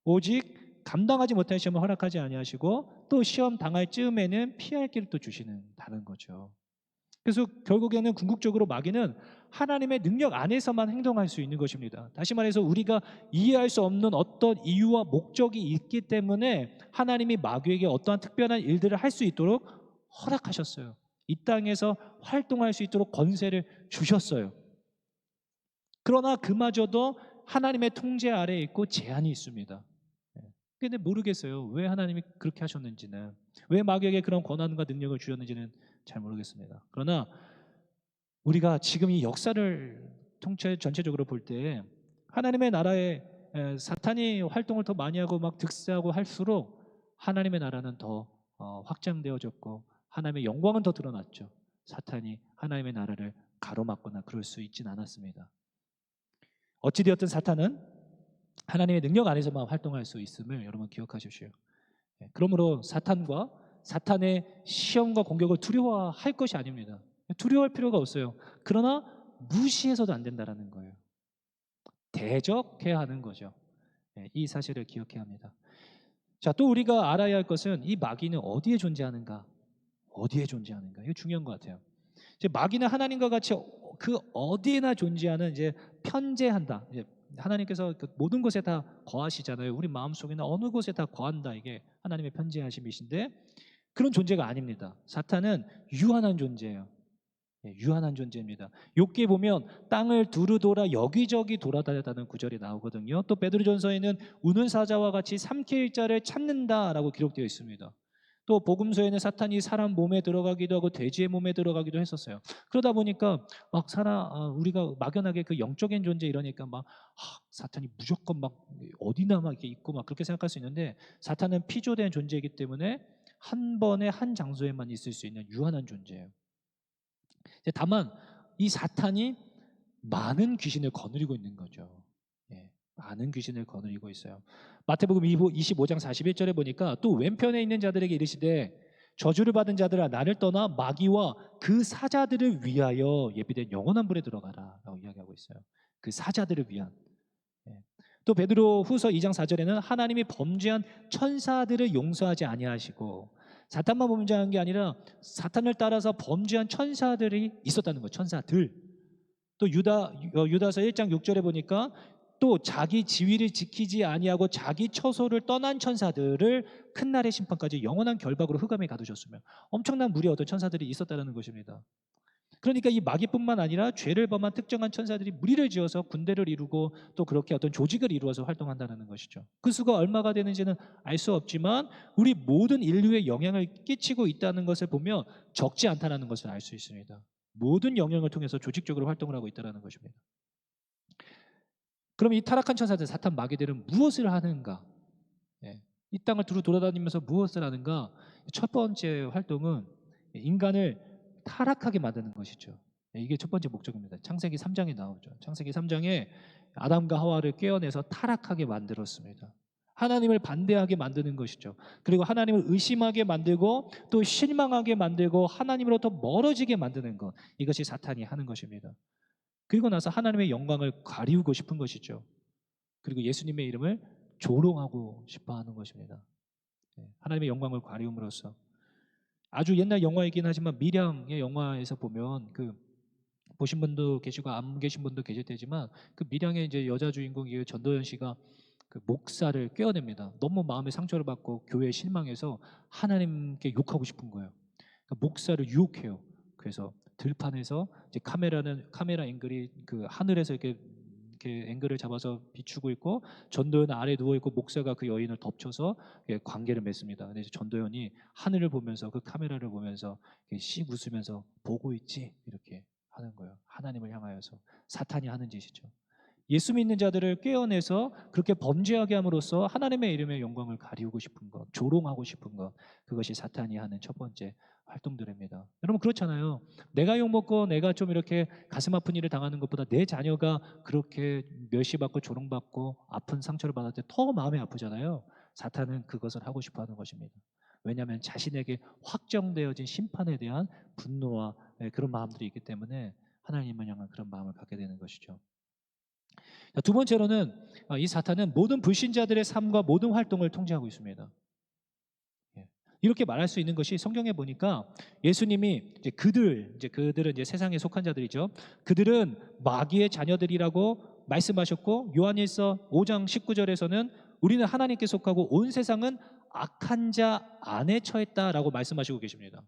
오직 감당하지 못할 시험을 허락하지 아니하시고 또 시험 당할 즈음에는 피할 길을 또 주시는다는 거죠. 그래서 결국에는 궁극적으로 마귀는 하나님의 능력 안에서만 행동할 수 있는 것입니다. 다시 말해서 우리가 이해할 수 없는 어떤 이유와 목적이 있기 때문에 하나님이 마귀에게 어떠한 특별한 일들을 할 수 있도록 허락하셨어요. 이 땅에서 활동할 수 있도록 권세를 주셨어요. 그러나 그마저도 하나님의 통제 아래에 있고 제한이 있습니다. 근데 모르겠어요. 왜 하나님이 그렇게 하셨는지는, 왜 마귀에게 그런 권한과 능력을 주셨는지는 잘 모르겠습니다. 그러나 우리가 지금 이 역사를 전체적으로 볼 때 하나님의 나라에 사탄이 활동을 더 많이 하고 막 득세하고 할수록 하나님의 나라는 더 확장되어졌고 하나님의 영광은 더 드러났죠. 사탄이 하나님의 나라를 가로막거나 그럴 수 있진 않았습니다. 어찌되었든 사탄은 하나님의 능력 안에서만 활동할 수 있음을 여러분 기억하십시오. 그러므로 사탄과 사탄의 시험과 공격을 두려워할 것이 아닙니다. 두려워할 필요가 없어요. 그러나 무시해서도 안 된다는 거예요. 대적해야 하는 거죠. 이 사실을 기억해야 합니다. 자, 또 우리가 알아야 할 것은 이 마귀는 어디에 존재하는가? 어디에 존재하는가? 이거 중요한 것 같아요. 이제 마귀는 하나님과 같이 그 어디에나 존재하는 이제 편재한다. 이제 하나님께서 그 모든 곳에 다 거하시잖아요. 우리 마음속에는 어느 곳에 다 거한다. 이게 하나님의 편재하심이신데 그런 존재가 아닙니다. 사탄은 유한한 존재예요. 유한한 존재입니다. 욥기에 보면 땅을 두루 돌아 여기저기 돌아다녔다는 구절이 나오거든요. 또 베드로전서에는 우는 사자와 같이 삼킬 자를 찾는다라고 기록되어 있습니다. 또 복음서에는 사탄이 사람 몸에 들어가기도 하고 돼지의 몸에 들어가기도 했었어요. 그러다 보니까 막 우리가 막연하게 그 영적인 존재 이러니까 막 사탄이 무조건 막 어디나 막 이렇게 있고 막 그렇게 생각할 수 있는데 사탄은 피조된 존재이기 때문에 한 번에 한 장소에만 있을 수 있는 유한한 존재예요. 다만 이 사탄이 많은 귀신을 거느리고 있는 거죠. 많은 귀신을 거느리고 있어요. 마태복음 25장 41절에 보니까 또 왼편에 있는 자들에게 이르시되 저주를 받은 자들아 나를 떠나 마귀와 그 사자들을 위하여 예비된 영원한 불에 들어가라 라고 이야기하고 있어요. 그 사자들을 위한. 또 베드로 후서 2장 4절에는 하나님이 범죄한 천사들을 용서하지 아니하시고 사탄만 범죄한 게 아니라 사탄을 따라서 범죄한 천사들이 있었다는 거예요. 천사들. 또 유다서 1장 6절에 보니까 또 자기 지위를 지키지 아니하고 자기 처소를 떠난 천사들을 큰 날의 심판까지 영원한 결박으로 흑암에 가두셨으며 엄청난 무리의 어떤 천사들이 있었다는 것입니다. 그러니까 이 마귀뿐만 아니라 죄를 범한 특정한 천사들이 무리를 지어서 군대를 이루고 또 그렇게 어떤 조직을 이루어서 활동한다는 것이죠. 그 수가 얼마가 되는지는 알 수 없지만 우리 모든 인류에 영향을 끼치고 있다는 것을 보면 적지 않다는 것을 알 수 있습니다. 모든 영역을 통해서 조직적으로 활동을 하고 있다는 것입니다. 그럼 이 타락한 천사들, 사탄 마귀들은 무엇을 하는가? 이 땅을 두루 돌아다니면서 무엇을 하는가? 첫 번째 활동은 인간을 타락하게 만드는 것이죠. 이게 첫 번째 목적입니다. 창세기 3장에 나오죠. 창세기 3장에 아담과 하와를 깨어내서 타락하게 만들었습니다. 하나님을 반대하게 만드는 것이죠. 그리고 하나님을 의심하게 만들고 또 실망하게 만들고 하나님으로부터 멀어지게 만드는 것. 이것이 사탄이 하는 것입니다. 그리고 나서 하나님의 영광을 가리우고 싶은 것이죠. 그리고 예수님의 이름을 조롱하고 싶어 하는 것입니다. 하나님의 영광을 가리움으로써 아주 옛날 영화이긴 하지만 미량의 영화에서 보면 그 보신 분도 계시고 안 계신 분도 계실 테지만 그 미량의 이제 여자 주인공이 전도연 씨가 그 목사를 꿰어냅니다. 너무 마음의 상처를 받고 교회에 실망해서 하나님께 욕하고 싶은 거예요. 그러니까 목사를 유혹해요. 그래서 들판에서 이제 카메라 앵글이 그 하늘에서 이렇게 앵글을 잡아서 비추고 있고, 전도연 아래 누워 있고 목사가 그 여인을 덮쳐서 관계를 맺습니다. 근데 이제 전도연이 하늘을 보면서 그 카메라를 보면서 씩 웃으면서 보고 있지 이렇게 하는 거예요. 하나님을 향하여서. 사탄이 하는 짓이죠. 예수 믿는 자들을 꿰어내서 그렇게 범죄하게 함으로써 하나님의 이름의 영광을 가리우고 싶은 것, 조롱하고 싶은 것, 그것이 사탄이 하는 첫 번째 활동들입니다. 여러분 그렇잖아요. 내가 욕먹고 내가 좀 이렇게 가슴 아픈 일을 당하는 것보다 내 자녀가 그렇게 멸시받고 조롱받고 아픈 상처를 받을 때 더 마음이 아프잖아요. 사탄은 그것을 하고 싶어 하는 것입니다. 왜냐하면 자신에게 확정되어진 심판에 대한 분노와 그런 마음들이 있기 때문에 하나님을 향한 그런 마음을 갖게 되는 것이죠. 두 번째로는 이 사탄은 모든 불신자들의 삶과 모든 활동을 통제하고 있습니다. 예. 이렇게 말할 수 있는 것이 성경에 보니까 예수님이 그들은 이제 세상에 속한 자들이죠. 그들은 마귀의 자녀들이라고 말씀하셨고, 요한일서 5장 19절에서는 우리는 하나님께 속하고 온 세상은 악한 자 안에 처했다라고 말씀하시고 계십니다.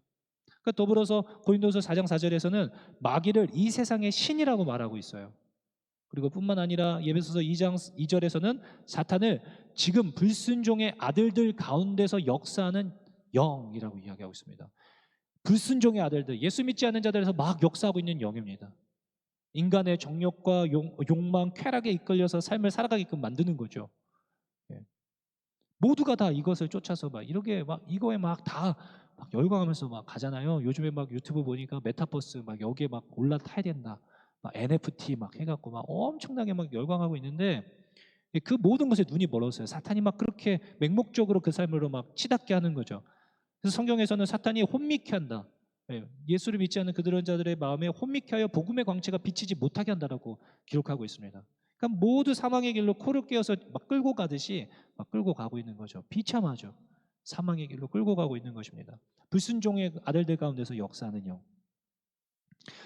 더불어서 고린도서 4장 4절에서는 마귀를 이 세상의 신이라고 말하고 있어요. 그리고 뿐만 아니라 에베소서 2장 2절에서는 사탄을 지금 불순종의 아들들 가운데서 역사하는 영이라고 이야기하고 있습니다. 불순종의 아들들, 예수 믿지 않는 자들에서 막 역사하고 있는 영입니다. 인간의 정욕과 욕망, 쾌락에 이끌려서 삶을 살아가게끔 만드는 거죠. 예. 모두가 다 이것을 쫓아서 막 이렇게 막 이거에 막 다 막 열광하면서 막 가잖아요. 요즘에 막 유튜브 보니까 메타버스 막 여기에 막 올라타야 된다. 막 NFT 막 해갖고 막 엄청나게 막 열광하고 있는데, 그 모든 것에 눈이 멀었어요. 사탄이 막 그렇게 맹목적으로 그 삶으로 막 치닫게 하는 거죠. 그래서 성경에서는 사탄이 혼미케 한다. 예수를 믿지 않는 그들은 자들의 마음에 혼미케 하여 복음의 광채가 비치지 못하게 한다라고 기록하고 있습니다. 그러니까 모두 사망의 길로 코를 꿰어서 막 끌고 가듯이 막 끌고 가고 있는 거죠. 비참하죠. 사망의 길로 끌고 가고 있는 것입니다. 불순종의 아들들 가운데서 역사하는 영.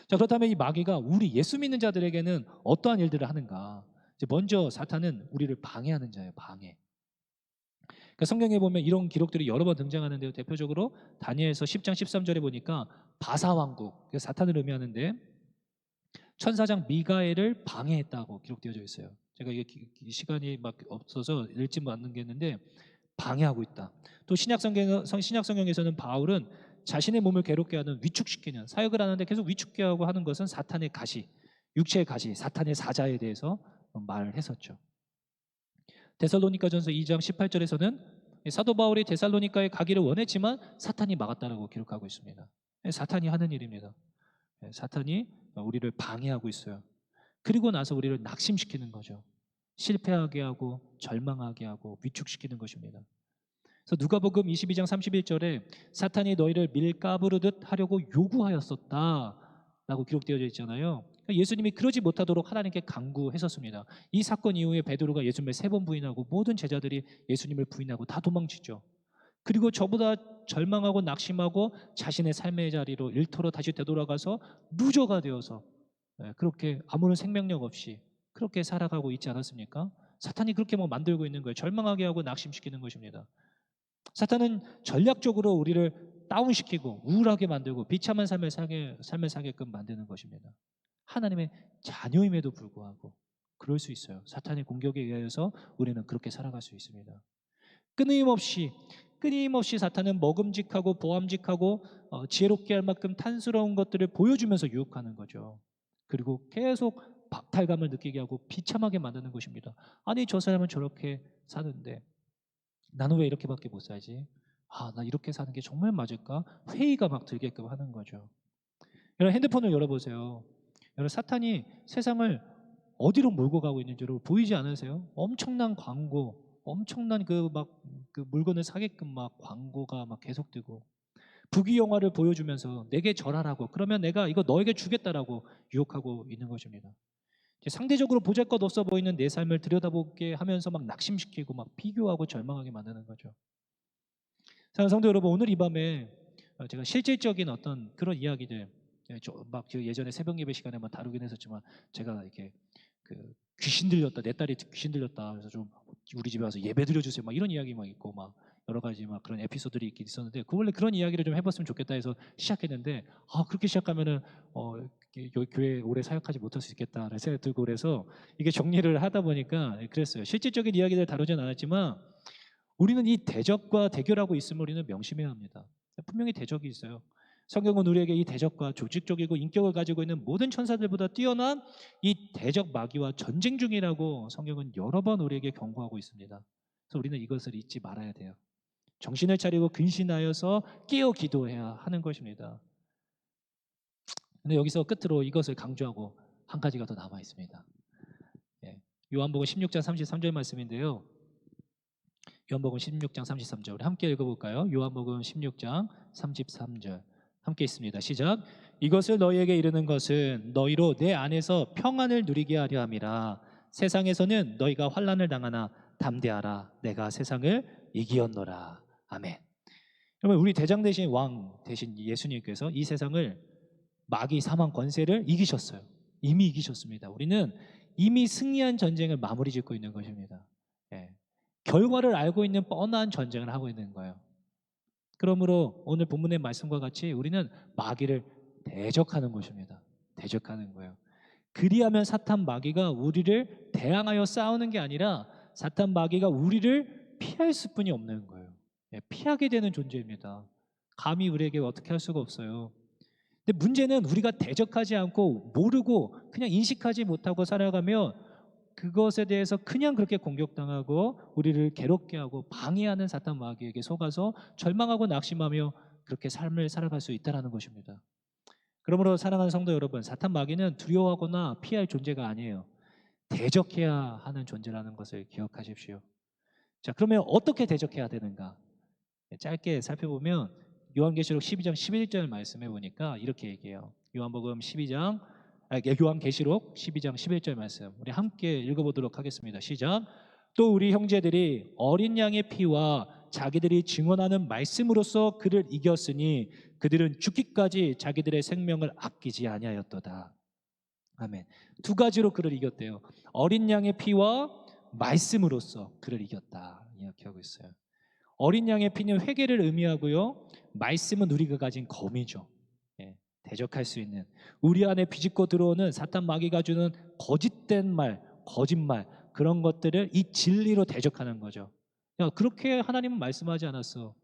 자, 그렇다면 이 마귀가 우리 예수 믿는 자들에게는 어떠한 일들을 하는가? 먼저 사탄은 우리를 방해하는 자예요. 방해. 그러니까 성경에 보면 이런 기록들이 여러 번 등장하는데요. 대표적으로 다니엘서 10장 13절에 보니까 바사왕국, 사탄을 의미하는데 천사장 미가엘을 방해했다고 기록되어져 있어요. 제가 이게 시간이 막 없어서 읽지 않는겠는데 방해하고 있다. 또 신약성경에서는 바울은 자신의 몸을 괴롭게 하는 위축시키는 사역을 하는데 계속 위축게 하고 하는 것은 사탄의 가시, 육체의 가시, 사탄의 사자에 대해서 말을 했었죠. 데살로니가전서 2장 18절에서는 사도 바울이 데살로니가에 가기를 원했지만 사탄이 막았다라고 기록하고 있습니다. 사탄이 하는 일입니다. 사탄이 우리를 방해하고 있어요. 그리고 나서 우리를 낙심시키는 거죠. 실패하게 하고 절망하게 하고 위축시키는 것입니다. 그래서 누가복음 22장 31절에 사탄이 너희를 밀가부르듯 하려고 요구하였었다라고 기록되어져 있잖아요. 예수님이 그러지 못하도록 하나님께 간구했었습니다. 이 사건 이후에 베드로가 예수님을 3번 부인하고 모든 제자들이 예수님을 부인하고 다 도망치죠. 그리고 저보다 절망하고 낙심하고 자신의 삶의 자리로 일터로 다시 되돌아가서 루저가 되어서 그렇게 아무런 생명력 없이 그렇게 살아가고 있지 않았습니까? 사탄이 그렇게 뭐 만들고 있는 거예요. 절망하게 하고 낙심시키는 것입니다. 사탄은 전략적으로 우리를 다운시키고 우울하게 만들고 비참한 삶을 살게끔 만드는 것입니다. 하나님의 자녀임에도 불구하고 그럴 수 있어요. 사탄의 공격에 의해서 우리는 그렇게 살아갈 수 있습니다. 끊임없이 사탄은 먹음직하고 보암직하고 지혜롭게 할 만큼 탄스러운 것들을 보여주면서 유혹하는 거죠. 그리고 계속 박탈감을 느끼게 하고 비참하게 만드는 것입니다. 아니 저 사람은 저렇게 사는데 나는 왜 이렇게밖에 못 살지? 나 이렇게 사는 게 정말 맞을까? 회의가 막 들게끔 하는 거죠. 여러분 핸드폰을 열어보세요. 여러분 사탄이 세상을 어디로 몰고 가고 있는지 여러분 보이지 않으세요? 엄청난 광고, 엄청난 그 물건을 사게끔 막 광고가 막 계속 뜨고 부귀 영화를 보여주면서 내게 절하라고, 그러면 내가 이거 너에게 주겠다라고 유혹하고 있는 것입니다. 상대적으로 보잘것없어 보이는 내 삶을 들여다보게 하면서 막 낙심시키고 막 비교하고 절망하게 만드는 거죠. 사랑하는 성도 여러분, 오늘 이 밤에 제가 실질적인 어떤 그런 이야기들 막 예전에 새벽 예배 시간에 다루긴 했었지만 제가 이렇게 귀신 들렸다, 내 딸이 귀신 들렸다, 그래서 좀 우리 집에 와서 예배 드려주세요, 막 이런 이야기 막 있고 막 여러 가지 막 그런 에피소드들이 있긴 있었는데, 원래 그런 이야기를 좀 해봤으면 좋겠다 해서 시작했는데, 그렇게 시작하면은 교회 오래 사역하지 못할 수 있겠다라는 생각이 들고, 그래서 이게 정리를 하다 보니까 그랬어요. 실질적인 이야기를 다루진 않았지만 우리는 이 대적과 대결하고 있음을 우리는 명심해야 합니다. 분명히 대적이 있어요. 성경은 우리에게 이 대적과 조직적이고 인격을 가지고 있는 모든 천사들보다 뛰어난 이 대적 마귀와 전쟁 중이라고 성경은 여러 번 우리에게 경고하고 있습니다. 그래서 우리는 이것을 잊지 말아야 돼요. 정신을 차리고 근신하여서 깨어 기도해야 하는 것입니다. 근데 여기서 끝으로 이것을 강조하고 한 가지가 더 남아 있습니다. 예, 요한복음 16장 33절 말씀인데요. 요한복음 16장 33절 우리 함께 읽어볼까요? 요한복음 16장 33절 함께 있습니다. 시작. 이것을 너희에게 이르는 것은 너희로 내 안에서 평안을 누리게 하려 함이라. 세상에서는 너희가 환난을 당하나 담대하라. 내가 세상을 이기었노라. 아멘. 여러분, 우리 대장 대신 왕 대신 예수님께서 이 세상을 마귀 사망 권세를 이기셨어요. 이미 이기셨습니다. 우리는 이미 승리한 전쟁을 마무리 짓고 있는 것입니다. 예. 결과를 알고 있는 뻔한 전쟁을 하고 있는 거예요. 그러므로 오늘 본문의 말씀과 같이 우리는 마귀를 대적하는 것입니다. 대적하는 거예요. 그리하면 사탄 마귀가 우리를 대항하여 싸우는 게 아니라 사탄 마귀가 우리를 피할 수뿐이 없는 거예요. 예, 피하게 되는 존재입니다. 감히 우리에게 어떻게 할 수가 없어요. 근데 문제는 우리가 대적하지 않고 모르고 그냥 인식하지 못하고 살아가면 그것에 대해서 그냥 그렇게 공격당하고 우리를 괴롭게 하고 방해하는 사탄 마귀에게 속아서 절망하고 낙심하며 그렇게 삶을 살아갈 수 있다는 것입니다. 그러므로 사랑하는 성도 여러분, 사탄 마귀는 두려워하거나 피할 존재가 아니에요. 대적해야 하는 존재라는 것을 기억하십시오. 자, 그러면 어떻게 대적해야 되는가? 짧게 살펴보면 요한계시록 12장 11절 말씀해 보니까 이렇게 얘기해요. 요한계시록 12장 11절 말씀 우리 함께 읽어보도록 하겠습니다. 시작. 또 우리 형제들이 어린 양의 피와 자기들이 증언하는 말씀으로써 그를 이겼으니 그들은 죽기까지 자기들의 생명을 아끼지 아니하였도다. 아멘. 두 가지로 그를 이겼대요. 어린 양의 피와 말씀으로써 그를 이겼다 이야기하고 있어요. 어린 양의 피는 회개를 의미하고요, 말씀은 우리가 가진 검이죠. 예, 대적할 수 있는 우리 안에 비집고 들어오는 사탄 마귀가 주는 거짓된 말, 거짓말 그런 것들을 이 진리로 대적하는 거죠. 야, 그렇게 하나님은 말씀하지 않았어.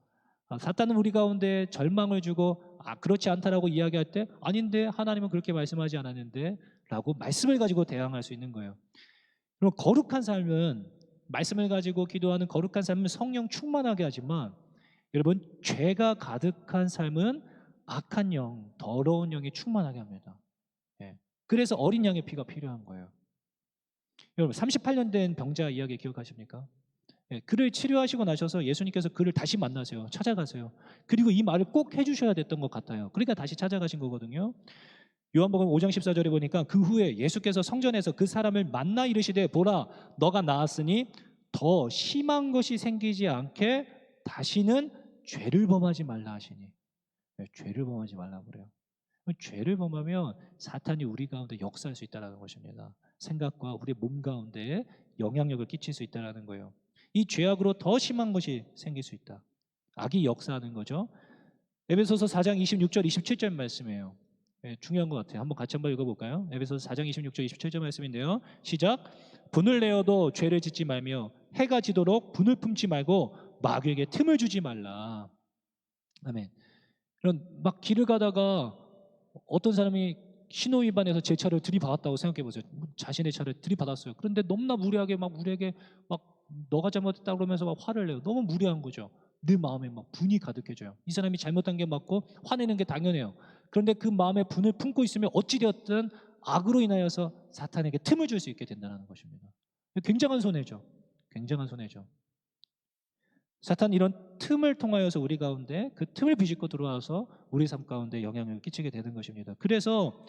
사탄은 우리 가운데 절망을 주고 그렇지 않다라고 이야기할 때 아닌데 하나님은 그렇게 말씀하지 않았는데 라고 말씀을 가지고 대항할 수 있는 거예요. 그럼 거룩한 삶은 말씀을 가지고 기도하는 거룩한 삶은 성령 충만하게 하지만 여러분 죄가 가득한 삶은 악한 영, 더러운 영이 충만하게 합니다. 예. 그래서 어린 양의 피가 필요한 거예요. 여러분 38년 된 병자 이야기 기억하십니까? 예, 그를 치료하시고 나셔서 예수님께서 그를 다시 만나세요. 찾아가세요. 그리고 이 말을 꼭 해주셔야 됐던 것 같아요. 그러니까 다시 찾아가신 거거든요. 요한복음 5장 14절에 보니까 그 후에 예수께서 성전에서 그 사람을 만나 이르시되 보라 너가 나았으니 더 심한 것이 생기지 않게 다시는 죄를 범하지 말라 하시니. 네, 죄를 범하지 말라 그래요. 죄를 범하면 사탄이 우리 가운데 역사할 수 있다는 것입니다. 생각과 우리 몸 가운데 영향력을 끼칠 수 있다는 거예요. 이 죄악으로 더 심한 것이 생길 수 있다. 악이 역사하는 거죠. 에베소서 4장 26절 27절 말씀이에요. 네, 중요한 것 같아요. 한번 같이 한번 읽어볼까요? 에베소서 4장 26절 27절 말씀인데요. 시작. 분을 내어도 죄를 짓지 말며 해가 지도록 분을 품지 말고 마귀에게 틈을 주지 말라. 아멘. 이런 막 길을 가다가 어떤 사람이 신호 위반해서 제 차를 들이받았다고 생각해 보세요. 자신의 차를 들이받았어요. 그런데 너무나 무리하게 막 우리에게 막 너가 잘못했다 그러면서 막 화를 내요. 너무 무리한 거죠. 내 마음에 막 분이 가득해져요. 이 사람이 잘못한 게 맞고 화내는 게 당연해요. 그런데 그 마음에 분을 품고 있으면 어찌되었든 악으로 인하여서 사탄에게 틈을 줄 수 있게 된다는 것입니다. 굉장한 손해죠. 굉장한 손해죠. 사탄 이런 틈을 통하여서 우리 가운데 그 틈을 비집고 들어와서 우리 삶 가운데 영향을 끼치게 되는 것입니다. 그래서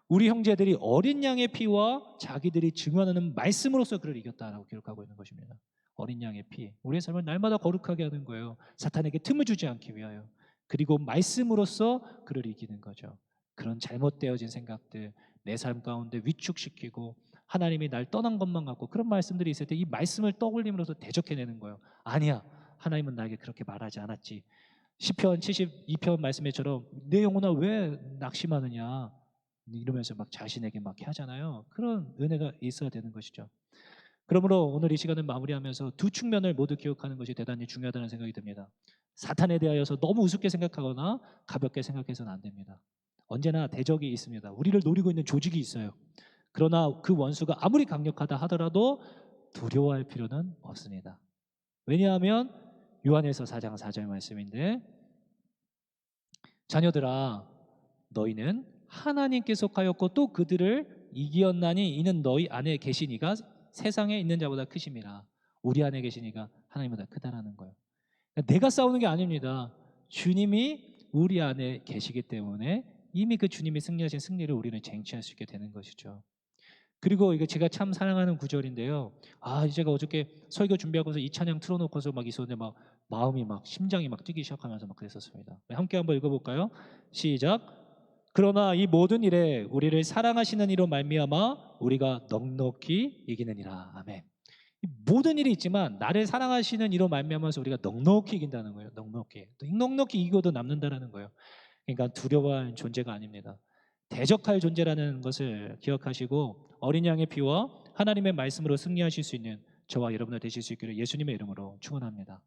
우리 형제들이 어린 양의 피와 자기들이 증언하는 말씀으로서 그를 이겼다라고 기록하고 있는 것입니다. 어린 양의 피, 우리의 삶을 날마다 거룩하게 하는 거예요. 사탄에게 틈을 주지 않기 위하여. 그리고 말씀으로서 그를 이기는 거죠. 그런 잘못되어진 생각들 내 삶 가운데 위축시키고 하나님이 날 떠난 것만 같고 그런 말씀들이 있을 때 이 말씀을 떠올림으로써 대적해내는 거예요. 아니야, 하나님은 나에게 그렇게 말하지 않았지. 시편 72편 말씀에처럼 내 영혼아 왜 낙심하느냐 이러면서 막 자신에게 막 하잖아요. 그런 은혜가 있어야 되는 것이죠. 그러므로 오늘 이 시간을 마무리하면서 두 측면을 모두 기억하는 것이 대단히 중요하다는 생각이 듭니다. 사탄에 대하여서 너무 우습게 생각하거나 가볍게 생각해서는 안 됩니다. 언제나 대적이 있습니다. 우리를 노리고 있는 조직이 있어요. 그러나 그 원수가 아무리 강력하다 하더라도 두려워할 필요는 없습니다. 왜냐하면 요한일서 4장 4절 말씀인데 자녀들아 너희는 하나님께 속하였고 또 그들을 이기었나니 이는 너희 안에 계시니가 세상에 있는 자보다 크심이라. 우리 안에 계시니가 하나님보다 크다라는 거예요. 그러니까 내가 싸우는 게 아닙니다. 주님이 우리 안에 계시기 때문에 이미 그 주님이 승리하신 승리를 우리는 쟁취할 수 있게 되는 것이죠. 그리고 이거 제가 참 사랑하는 구절인데요. 제가 어저께 설교 준비하고서 이 찬양 틀어놓고서 막 있었는데 막 마음이 막 심장이 막 뛰기 시작하면서 막 그랬었습니다. 함께 한번 읽어볼까요? 시작. 그러나 이 모든 일에 우리를 사랑하시는 이로 말미암아 우리가 넉넉히 이기느니라. 아멘. 이 모든 일이 있지만 나를 사랑하시는 이로 말미암아서 우리가 넉넉히 이긴다는 거예요. 넉넉히. 또 넉넉히 이겨도 남는다라는 거예요. 그러니까 두려워할 존재가 아닙니다. 대적할 존재라는 것을 기억하시고 어린 양의 피와 하나님의 말씀으로 승리하실 수 있는 저와 여러분들 되실 수 있기를 예수님의 이름으로 축원합니다.